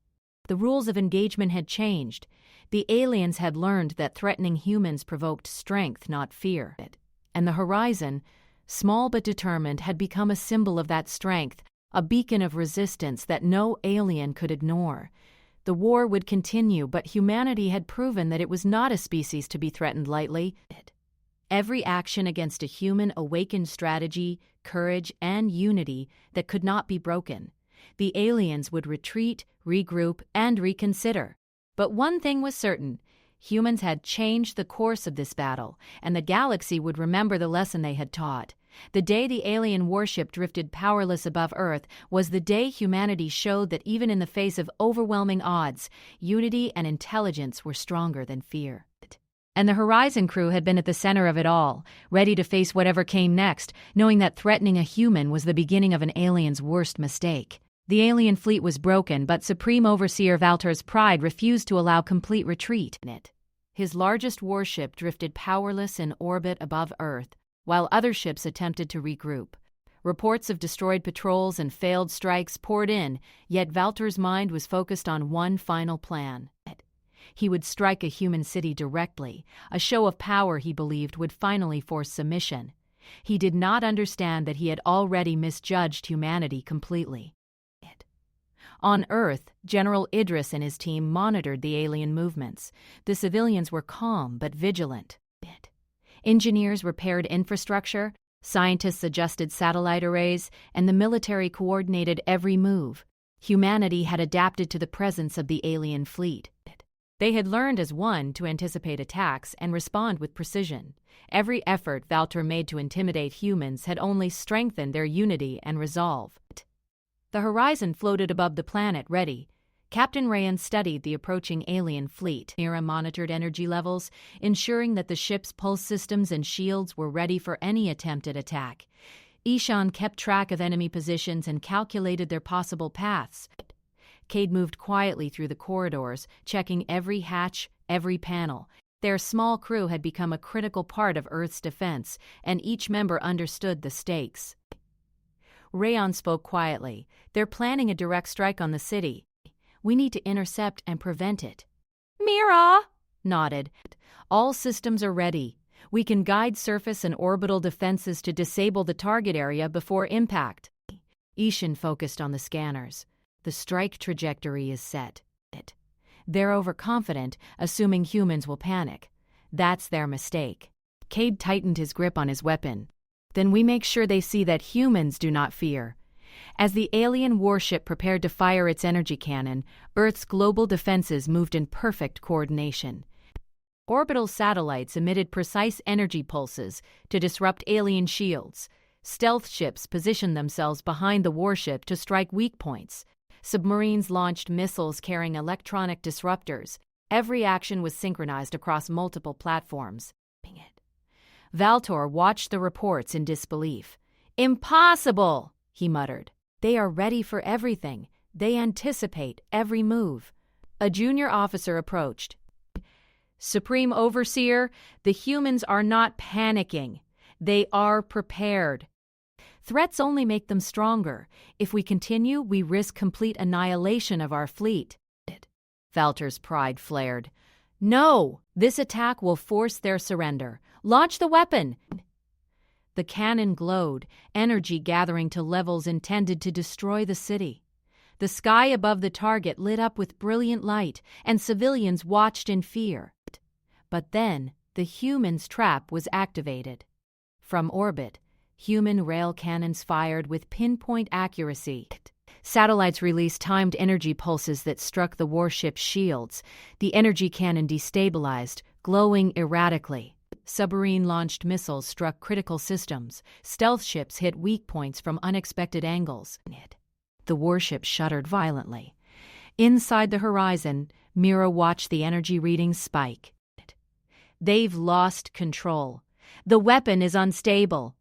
The rules of engagement had changed. The aliens had learned that threatening humans provoked strength, not fear. And the Horizon, small but determined, had become a symbol of that strength, a beacon of resistance that no alien could ignore. The war would continue, but humanity had proven that it was not a species to be threatened lightly. Every action against a human awakened strategy, courage, and unity that could not be broken. The aliens would retreat, regroup, and reconsider. But one thing was certain. Humans had changed the course of this battle, and the galaxy would remember the lesson they had taught. The day the alien warship drifted powerless above Earth was the day humanity showed that even in the face of overwhelming odds, unity and intelligence were stronger than fear. And the Horizon crew had been at the center of it all, ready to face whatever came next, knowing that threatening a human was the beginning of an alien's worst mistake. The alien fleet was broken, but Supreme Overseer Valter's pride refused to allow complete retreat. His largest warship drifted powerless in orbit above Earth, while other ships attempted to regroup. Reports of destroyed patrols and failed strikes poured in, yet Valter's mind was focused on one final plan. He would strike a human city directly, a show of power he believed would finally force submission. He did not understand that he had already misjudged humanity completely. On Earth, General Idris and his team monitored the alien movements. The civilians were calm but vigilant. Engineers repaired infrastructure, scientists adjusted satellite arrays, and the military coordinated every move. Humanity had adapted to the presence of the alien fleet. They had learned as one to anticipate attacks and respond with precision. Every effort Valter made to intimidate humans had only strengthened their unity and resolve. The Horizon floated above the planet, ready. Captain Rayan studied the approaching alien fleet. Mira monitored energy levels, ensuring that the ship's pulse systems and shields were ready for any attempted attack. Ishan kept track of enemy positions and calculated their possible paths. Cade moved quietly through the corridors, checking every hatch, every panel. Their small crew had become a critical part of Earth's defense, and each member understood the stakes. Rayan spoke quietly. They're planning a direct strike on the city. We need to intercept and prevent it. Mira nodded. All systems are ready. We can guide surface and orbital defenses to disable the target area before impact. Ishan focused on the scanners. The strike trajectory is set. They're overconfident, assuming humans will panic. That's their mistake. Cade tightened his grip on his weapon. Then we make sure they see that humans do not fear. As the alien warship prepared to fire its energy cannon, Earth's global defenses moved in perfect coordination. Orbital satellites emitted precise energy pulses to disrupt alien shields. Stealth ships positioned themselves behind the warship to strike weak points. Submarines launched missiles carrying electronic disruptors. Every action was synchronized across multiple platforms. Valter watched the reports in disbelief. "Impossible!" he muttered. "They are ready for everything. They anticipate every move." A junior officer approached. "Supreme Overseer, the humans are not panicking. They are prepared. Threats only make them stronger. If we continue, we risk complete annihilation of our fleet." Valter's pride flared. "No! This attack will force their surrender. Launch the weapon!" The cannon glowed, energy gathering to levels intended to destroy the city. The sky above the target lit up with brilliant light, and civilians watched in fear. But then, the humans' trap was activated. From orbit, human rail cannons fired with pinpoint accuracy. Satellites released timed energy pulses that struck the warship's shields. The energy cannon destabilized, glowing erratically. Submarine-launched missiles struck critical systems. Stealth ships hit weak points from unexpected angles. The warship shuddered violently. Inside the horizon, Mira watched the energy readings spike. They've lost control. The weapon is unstable.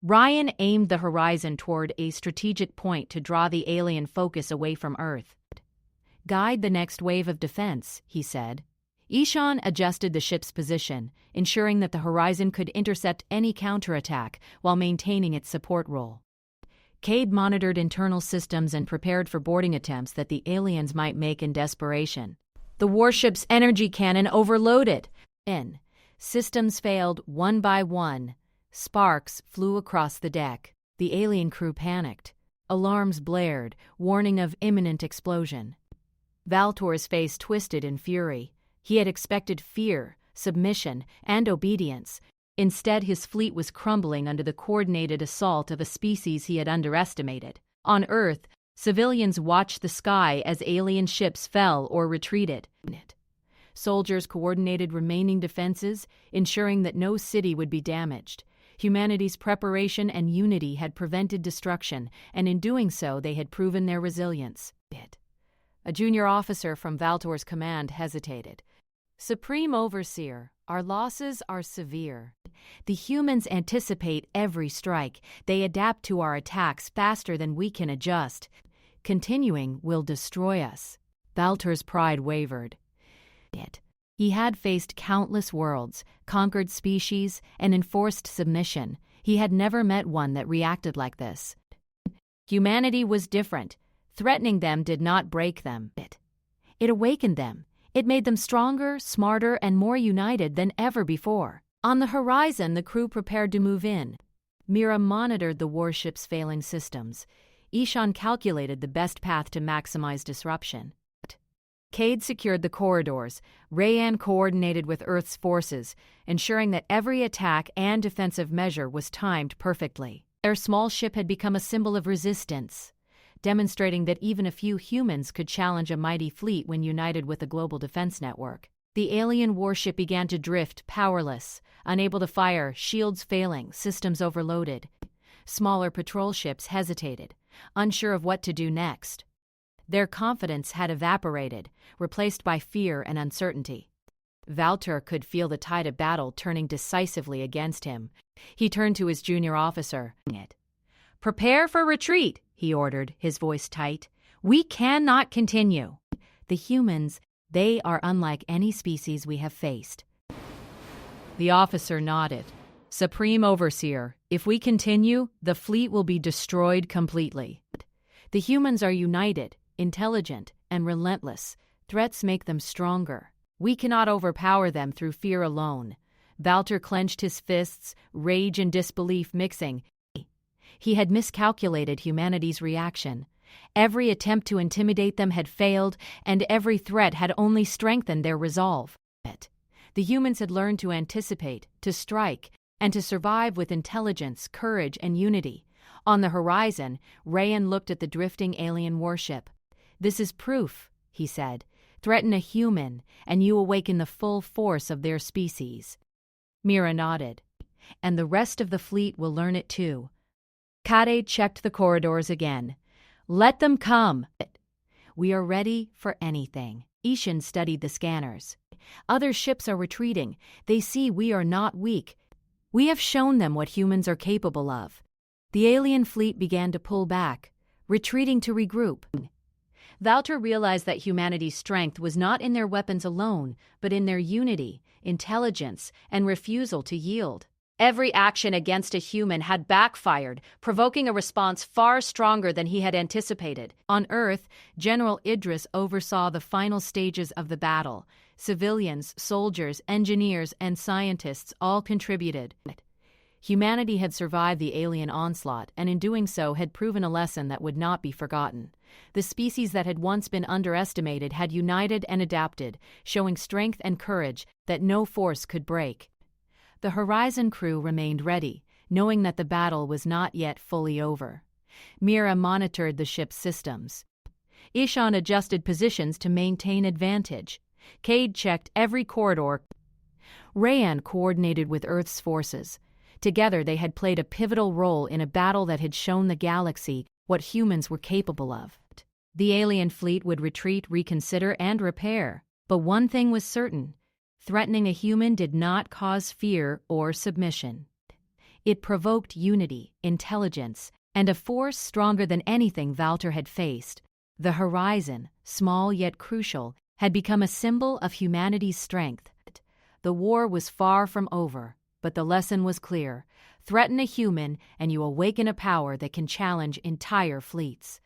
Ryan aimed the horizon toward a strategic point to draw the alien focus away from Earth. Guide the next wave of defense, he said. Ishan adjusted the ship's position, ensuring that the horizon could intercept any counterattack while maintaining its support role. Cade monitored internal systems and prepared for boarding attempts that the aliens might make in desperation. The warship's energy cannon overloaded. Systems failed one by one. Sparks flew across the deck. The alien crew panicked. Alarms blared, warning of imminent explosion. Valtor's face twisted in fury. He had expected fear, submission, and obedience. Instead, his fleet was crumbling under the coordinated assault of a species he had underestimated. On Earth, civilians watched the sky as alien ships fell or retreated. Soldiers coordinated remaining defenses, ensuring that no city would be damaged. Humanity's preparation and unity had prevented destruction, and in doing so, they had proven their resilience. A junior officer from Valtor's command hesitated. Supreme Overseer, our losses are severe. The humans anticipate every strike. They adapt to our attacks faster than we can adjust. Continuing will destroy us. Valtor's pride wavered. He had faced countless worlds, conquered species, and enforced submission. He had never met one that reacted like this. Humanity was different. Threatening them did not break them. It awakened them. It made them stronger, smarter, and more united than ever before. On the horizon, the crew prepared to move in. Mira monitored the warship's failing systems. Ishan calculated the best path to maximize disruption. Cade secured the corridors. Rayan coordinated with Earth's forces, ensuring that every attack and defensive measure was timed perfectly. Their small ship had become a symbol of resistance, demonstrating that even a few humans could challenge a mighty fleet when united with a global defense network. The alien warship began to drift, powerless, unable to fire, shields failing, systems overloaded. Smaller patrol ships hesitated, unsure of what to do next. Their confidence had evaporated, replaced by fear and uncertainty. Valtor could feel the tide of battle turning decisively against him. He turned to his junior officer. "Prepare for retreat," he ordered, his voice tight. "We cannot continue. The humans, they are unlike any species we have faced." The officer nodded. "Supreme Overseer, if we continue, the fleet will be destroyed completely. The humans are united, intelligent, and relentless. Threats make them stronger. We cannot overpower them through fear alone." Valtor clenched his fists, rage and disbelief mixing. He had miscalculated humanity's reaction. Every attempt to intimidate them had failed, and every threat had only strengthened their resolve. The humans had learned to anticipate, to strike, and to survive with intelligence, courage, and unity. On the horizon, Rayan looked at the drifting alien warship. "This is proof," he said. "Threaten a human, and you awaken the full force of their species." Mira nodded. "And the rest of the fleet will learn it too." Cade checked the corridors again. "Let them come." "We are ready for anything." Ishan studied the scanners. "Other ships are retreating. They see we are not weak. We have shown them what humans are capable of." The alien fleet began to pull back, retreating to regroup. Valtor realized that humanity's strength was not in their weapons alone, but in their unity, intelligence, and refusal to yield. Every action against a human had backfired, provoking a response far stronger than he had anticipated. On Earth, General Idris oversaw the final stages of the battle. Civilians, soldiers, engineers, and scientists all contributed. Humanity had survived the alien onslaught, and in doing so had proven a lesson that would not be forgotten. The species that had once been underestimated had united and adapted, showing strength and courage that no force could break. The Horizon crew remained ready, knowing that the battle was not yet fully over. Mira monitored the ship's systems. Ishan adjusted positions to maintain advantage. Cade checked every corridor. Rayan coordinated with Earth's forces. Together they had played a pivotal role in a battle that had shown the galaxy what humans were capable of. The alien fleet would retreat, reconsider, and repair. But one thing was certain: threatening a human did not cause fear or submission. It provoked unity, intelligence, and a force stronger than anything Valter had faced. The Horizon, small yet crucial, had become a symbol of humanity's strength. The war was far from over, but the lesson was clear: threaten a human and you awaken a power that can challenge entire fleets.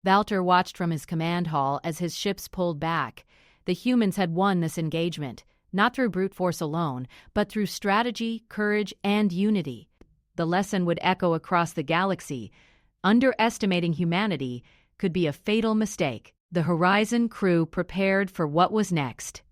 Valter watched from his command hall as his ships pulled back. The humans had won this engagement, not through brute force alone, but through strategy, courage, and unity. The lesson would echo across the galaxy: underestimating humanity could be a fatal mistake. The Horizon crew prepared for what was next.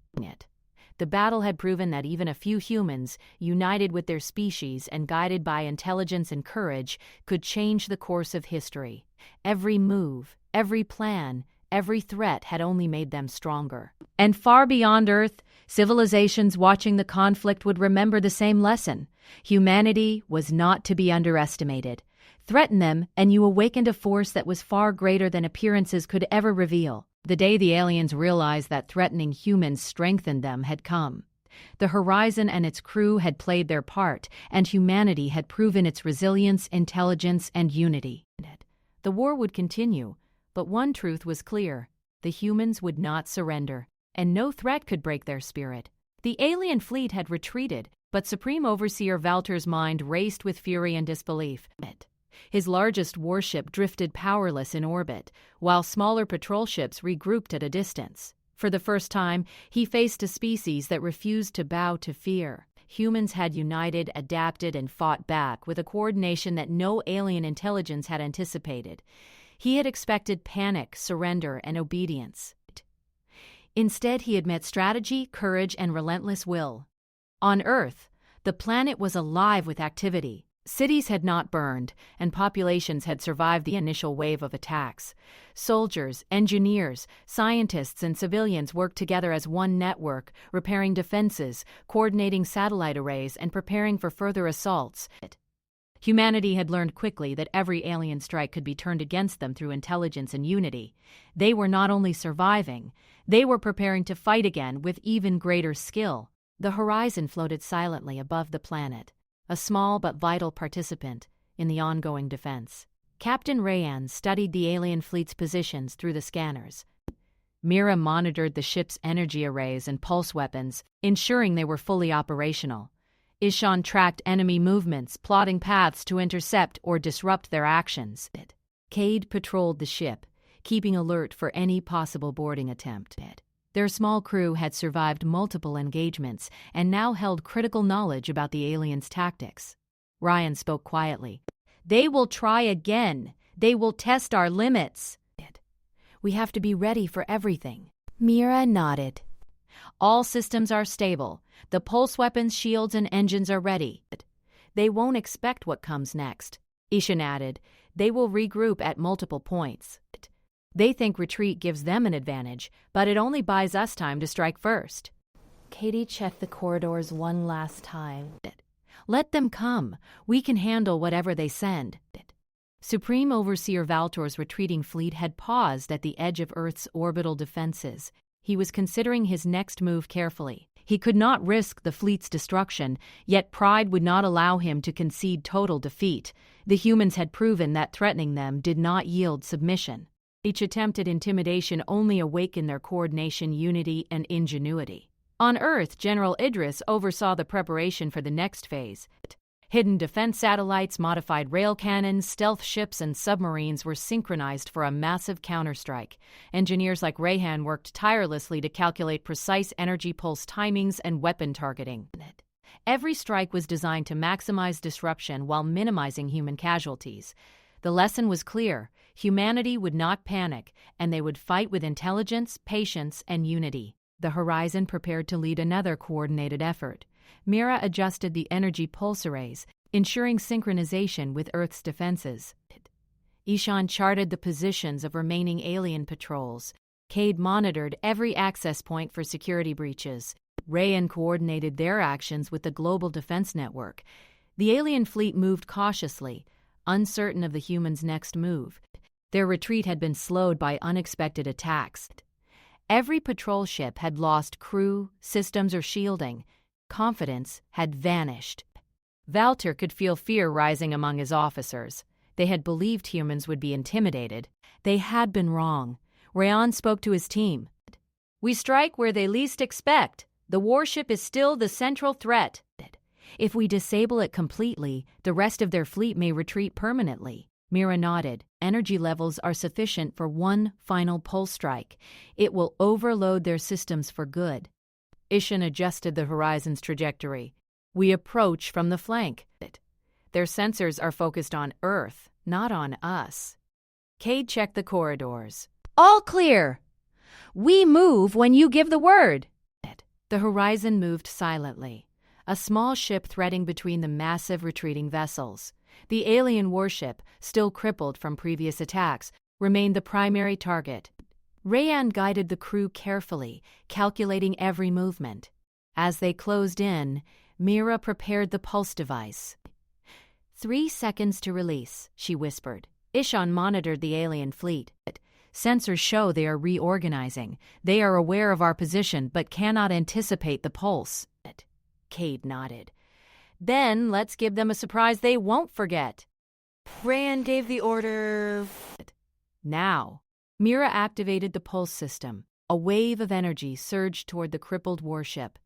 The battle had proven that even a few humans, united with their species and guided by intelligence and courage, could change the course of history. Every move, every plan, every threat had only made them stronger. And far beyond Earth, civilizations watching the conflict would remember the same lesson: humanity was not to be underestimated. Threaten them, and you awakened a force that was far greater than appearances could ever reveal. The day the aliens realized that threatening humans strengthened them had come. The Horizon and its crew had played their part, and humanity had proven its resilience, intelligence, and unity. The war would continue, but one truth was clear: the humans would not surrender, and no threat could break their spirit. The alien fleet had retreated, but Supreme Overseer Valter's mind raced with fury and disbelief. His largest warship drifted powerless in orbit, while smaller patrol ships regrouped at a distance. For the first time, he faced a species that refused to bow to fear. Humans had united, adapted, and fought back with a coordination that no alien intelligence had anticipated. He had expected panic, surrender, and obedience. Instead, he had met strategy, courage, and relentless will. On Earth, the planet was alive with activity. Cities had not burned, and populations had survived the initial wave of attacks. Soldiers, engineers, scientists, and civilians worked together as one network, repairing defenses, coordinating satellite arrays, and preparing for further assaults. Humanity had learned quickly that every alien strike could be turned against them through intelligence and unity. They were not only surviving, they were preparing to fight again with even greater skill. The Horizon floated silently above the planet, a small but vital participant in the ongoing defense. Captain Rayan studied the alien fleet's positions through the scanners. Mira monitored the ship's energy arrays and pulse weapons, ensuring they were fully operational. Ishan tracked enemy movements, plotting paths to intercept or disrupt their actions. Cade patrolled the ship, keeping alert for any possible boarding attempt. Their small crew had survived multiple engagements and now held critical knowledge about the aliens' tactics. Ryan spoke quietly. "They will try again. They will test our limits. We have to be ready for everything." Mira nodded. "All systems are stable. The pulse weapons, shields, and engines are ready. They won't expect what comes next." Ishan added, "They will regroup at multiple points. They think retreat gives them an advantage, but it only buys us time to strike first." Katie checked the corridors one last time. "Let them come. We can handle whatever they send." Supreme Overseer Valtor's retreating fleet had paused at the edge of Earth's orbital defenses. He was considering his next move carefully. He could not risk the fleet's destruction, yet pride would not allow him to concede total defeat. The humans had proven that threatening them did not yield submission. Each attempt at intimidation only awakened their coordination, unity, and ingenuity. On Earth, General Idris oversaw the preparation for the next phase. Hidden defense satellites, modified rail cannons, stealth ships, and submarines were synchronized for a massive counterstrike. Engineers like Rayhan worked tirelessly to calculate precise energy pulse timings and weapon targeting. Every strike was designed to maximize disruption while minimizing human casualties. The lesson was clear: humanity would not panic, and they would fight with intelligence, patience, and unity. The Horizon prepared to lead another coordinated effort. Mira adjusted the energy pulse arrays, ensuring synchronization with Earth's defenses. Ishan charted the positions of remaining alien patrols. Cade monitored every access point for security breaches. Rayan coordinated their actions with the global defense network. The alien fleet moved cautiously, uncertain of the humans' next move. Their retreat had been slowed by unexpected attacks. Every patrol ship had lost crew, systems, or shielding. Confidence had vanished. Valter could feel fear rising among his officers. They had believed humans would be intimidated. They had been wrong. Rayan spoke to his team. "We strike where they least expect. The warship is still the central threat. If we disable it completely, the rest of their fleet may retreat permanently." Mira nodded. "Energy levels are sufficient for one final pulse strike. It will overload their systems for good." Ishan adjusted the horizon's trajectory. "We approach from the flank. Their sensors are focused on Earth, not on us." Cade checked the corridors. "All clear. We move when you give the word." The horizon moved silently, a small ship threading between the massive retreating vessels. The alien warship, still crippled from previous attacks, remained the primary target. Rayan guided the crew carefully, calculating every movement. As they closed in, Mira prepared the pulse device. 3 seconds to release," she whispered. Ishan monitored the alien fleet. "Sensors show they are reorganizing. They are aware of our position but cannot anticipate the pulse." Cade nodded. "Then let's give them a surprise they won't forget." Rayan gave the order. Now, Mira activated the pulse system. A wave of energy surged toward the crippled warship.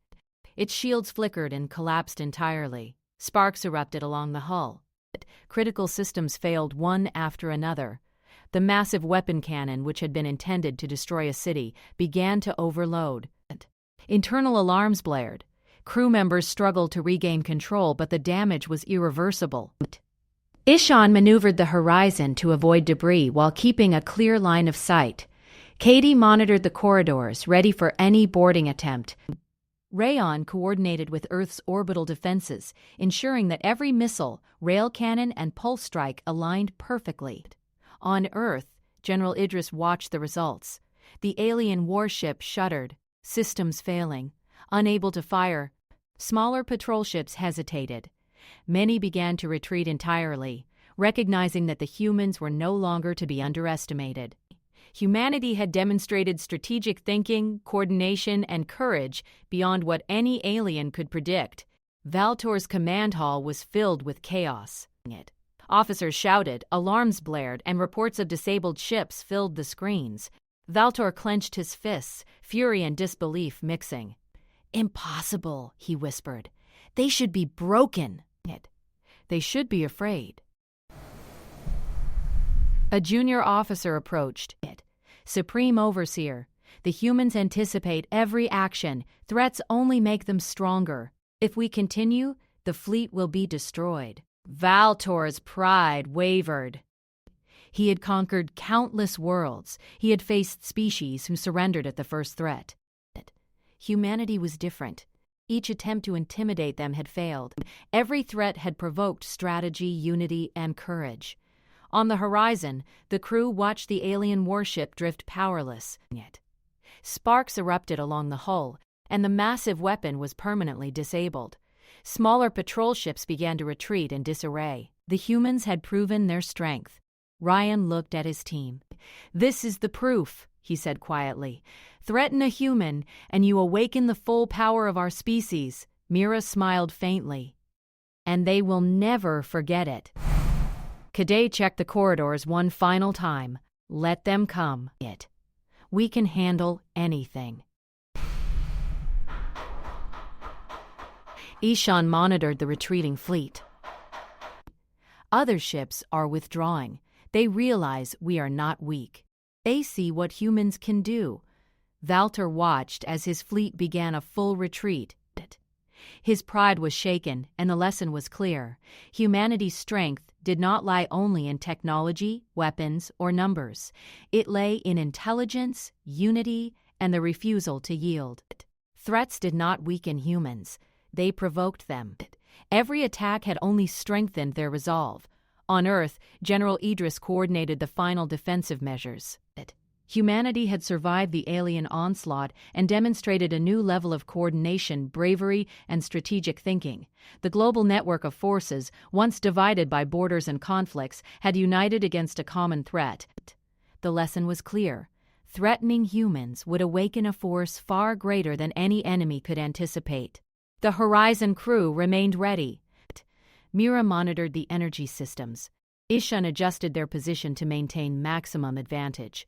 Its shields flickered and collapsed entirely. Sparks erupted along the hull. Critical systems failed one after another. The massive weapon cannon, which had been intended to destroy a city, began to overload. Internal alarms blared. Crew members struggled to regain control, but the damage was irreversible. Ishan maneuvered the horizon to avoid debris while keeping a clear line of sight. Katie monitored the corridors, ready for any boarding attempt. Rayan coordinated with Earth's orbital defenses, ensuring that every missile, rail cannon, and pulse strike aligned perfectly. On Earth, General Idris watched the results. The alien warship shuddered, systems failing. Unable to fire, smaller patrol ships hesitated. Many began to retreat entirely, recognizing that the humans were no longer to be underestimated. Humanity had demonstrated strategic thinking, coordination, and courage beyond what any alien could predict. Valtor's command hall was filled with chaos. Officers shouted, alarms blared, and reports of disabled ships filled the screens. Valtor clenched his fists, fury and disbelief mixing. "Impossible," he whispered. "They should be broken." They should be afraid. A junior officer approached. "Supreme Overseer, the humans anticipate every action. Threats only make them stronger. If we continue, the fleet will be destroyed." Valtor's pride wavered. He had conquered countless worlds. He had faced species who surrendered at the first threat. Humanity was different. Each attempt to intimidate them had failed. Every threat had provoked strategy, unity, and courage. On the horizon, the crew watched the alien warship drift powerless. Sparks erupted along the hull, and the massive weapon was permanently disabled. Smaller patrol ships began to retreat in disarray. The humans had proven their strength. Rayan looked at his team. "This is the proof," he said quietly. "Threaten a human, and you awaken the full power of our species." Mira smiled faintly. "And they will never forget it." Cadet checked the corridors one final time. "Let them come. We can handle anything." Ishan monitored the retreating fleet. "Other ships are withdrawing. They realize we are not weak. They see what humans can do." Valter watched as his fleet began a full retreat. His pride was shaken, and the lesson was clear. Humanity's strength did not lie only in technology, weapons, or numbers. It lay in intelligence, unity, and the refusal to yield. Threats did not weaken humans. They provoked them. Every attack had only strengthened their resolve. On Earth, General Idris coordinated the final defensive measures. Humanity had survived the alien onslaught and demonstrated a new level of coordination, bravery, and strategic thinking. The global network of forces, once divided by borders and conflicts, had united against a common threat. The lesson was clear. Threatening humans would awaken a force far greater than any enemy could anticipate. The Horizon crew remained ready. Mira monitored the energy systems. Ishan adjusted their position to maintain maximum advantage.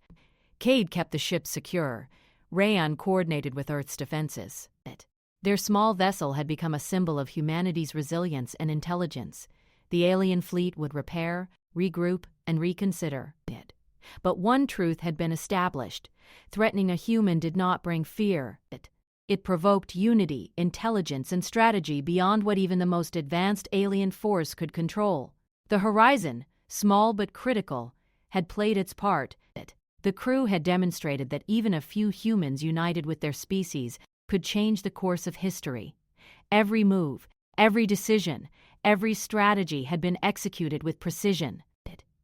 Cade kept the ship secure. Rayon coordinated with Earth's defenses. Their small vessel had become a symbol of humanity's resilience and intelligence. The alien fleet would repair, regroup, and reconsider. But one truth had been established. Threatening a human did not bring fear. It provoked unity, intelligence, and strategy beyond what even the most advanced alien force could control. The Horizon, small but critical, had played its part. The crew had demonstrated that even a few humans united with their species could change the course of history. Every move, every decision, every strategy had been executed with precision.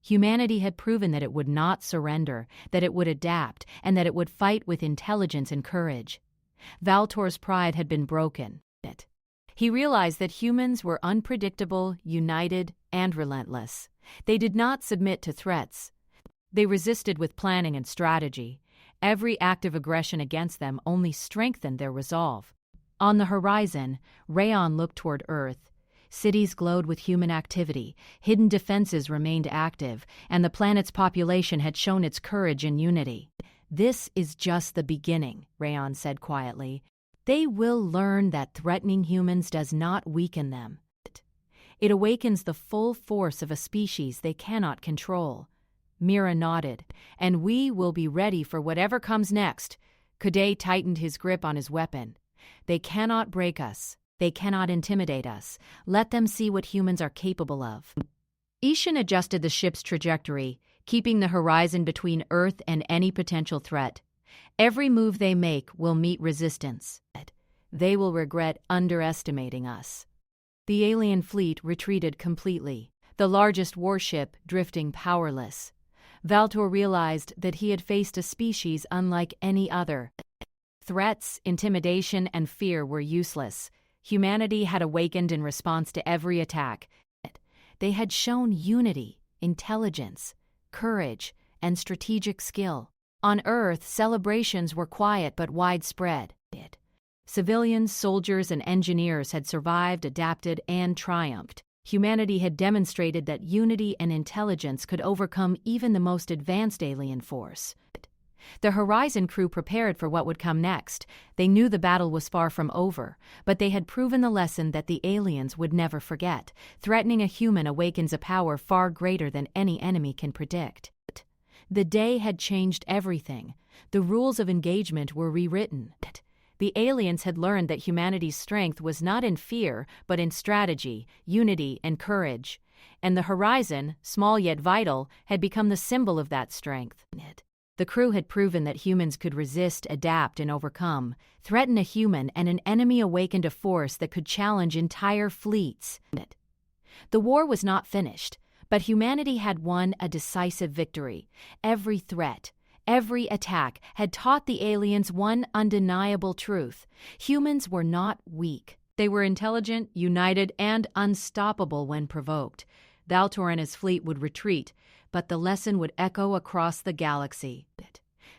Humanity had proven that it would not surrender, that it would adapt, and that it would fight with intelligence and courage. Valtor's pride had been broken. He realized that humans were unpredictable, united, and relentless. They did not submit to threats. They resisted with planning and strategy. Every act of aggression against them only strengthened their resolve. On the horizon, Rayon looked toward Earth. Cities glowed with human activity, hidden defenses remained active, and the planet's population had shown its courage and unity. "This is just the beginning," Rayon said quietly. "They will learn that threatening humans does not weaken them. It awakens the full force of a species they cannot control." Mira nodded. "And we will be ready for whatever comes next." Cadet tightened his grip on his weapon. "They cannot break us. They cannot intimidate us. Let them see what humans are capable of." Ishan adjusted the ship's trajectory, keeping the horizon between Earth and any potential threat. "Every move they make will meet resistance. They will regret underestimating us." The alien fleet retreated completely, the largest warship drifting powerless. Valtor realized that he had faced a species unlike any other. Threats, intimidation, and fear were useless. Humanity had awakened in response to every attack. They had shown unity, intelligence, courage, and strategic skill. On Earth, celebrations were quiet but widespread. Civilians, soldiers, and engineers had survived, adapted, and triumphed. Humanity had demonstrated that unity and intelligence could overcome even the most advanced alien force. The Horizon crew prepared for what would come next. They knew the battle was far from over, but they had proven the lesson that the aliens would never forget. Threatening a human awakens a power far greater than any enemy can predict. The day had changed everything. The rules of engagement were rewritten. The aliens had learned that humanity's strength was not in fear, but in strategy, unity, and courage. And the Horizon, small yet vital, had become the symbol of that strength. The crew had proven that humans could resist, adapt, and overcome. Threaten a human, and an enemy awakened a force that could challenge entire fleets. The war was not finished, but humanity had won a decisive victory. Every threat, every attack had taught the aliens one undeniable truth. Humans were not weak. They were intelligent, united, and unstoppable when provoked. Valtor and his fleet would retreat, but the lesson would echo across the galaxy.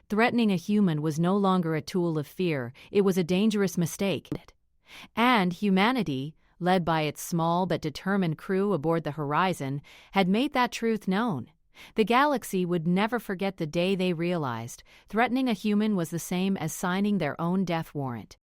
Threatening a human was no longer a tool of fear. It was a dangerous mistake. And humanity, led by its small but determined crew aboard the Horizon, had made that truth known. The galaxy would never forget the day they realized threatening a human was the same as signing their own death warrant.